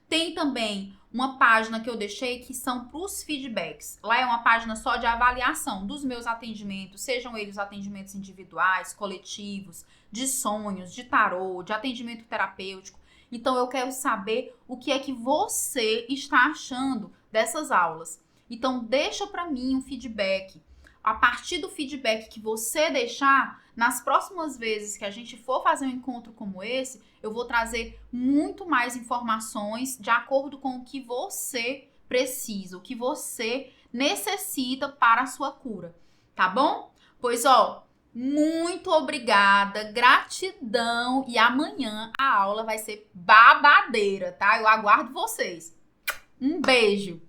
Speaker 1: Tem também uma página que eu deixei que são para os feedbacks. Lá é uma página só de avaliação dos meus atendimentos, sejam eles atendimentos individuais, coletivos, de sonhos, de tarô, de atendimento terapêutico. Então, eu quero saber o que é que você está achando dessas aulas. Então, deixa para mim um feedback. A partir do feedback que você deixar, nas próximas vezes que a gente for fazer um encontro como esse, eu vou trazer muito mais informações de acordo com o que você precisa, o que você necessita para a sua cura, tá bom? Pois, muito obrigada, gratidão, e amanhã a aula vai ser babadeira, tá? Eu aguardo vocês. Um beijo!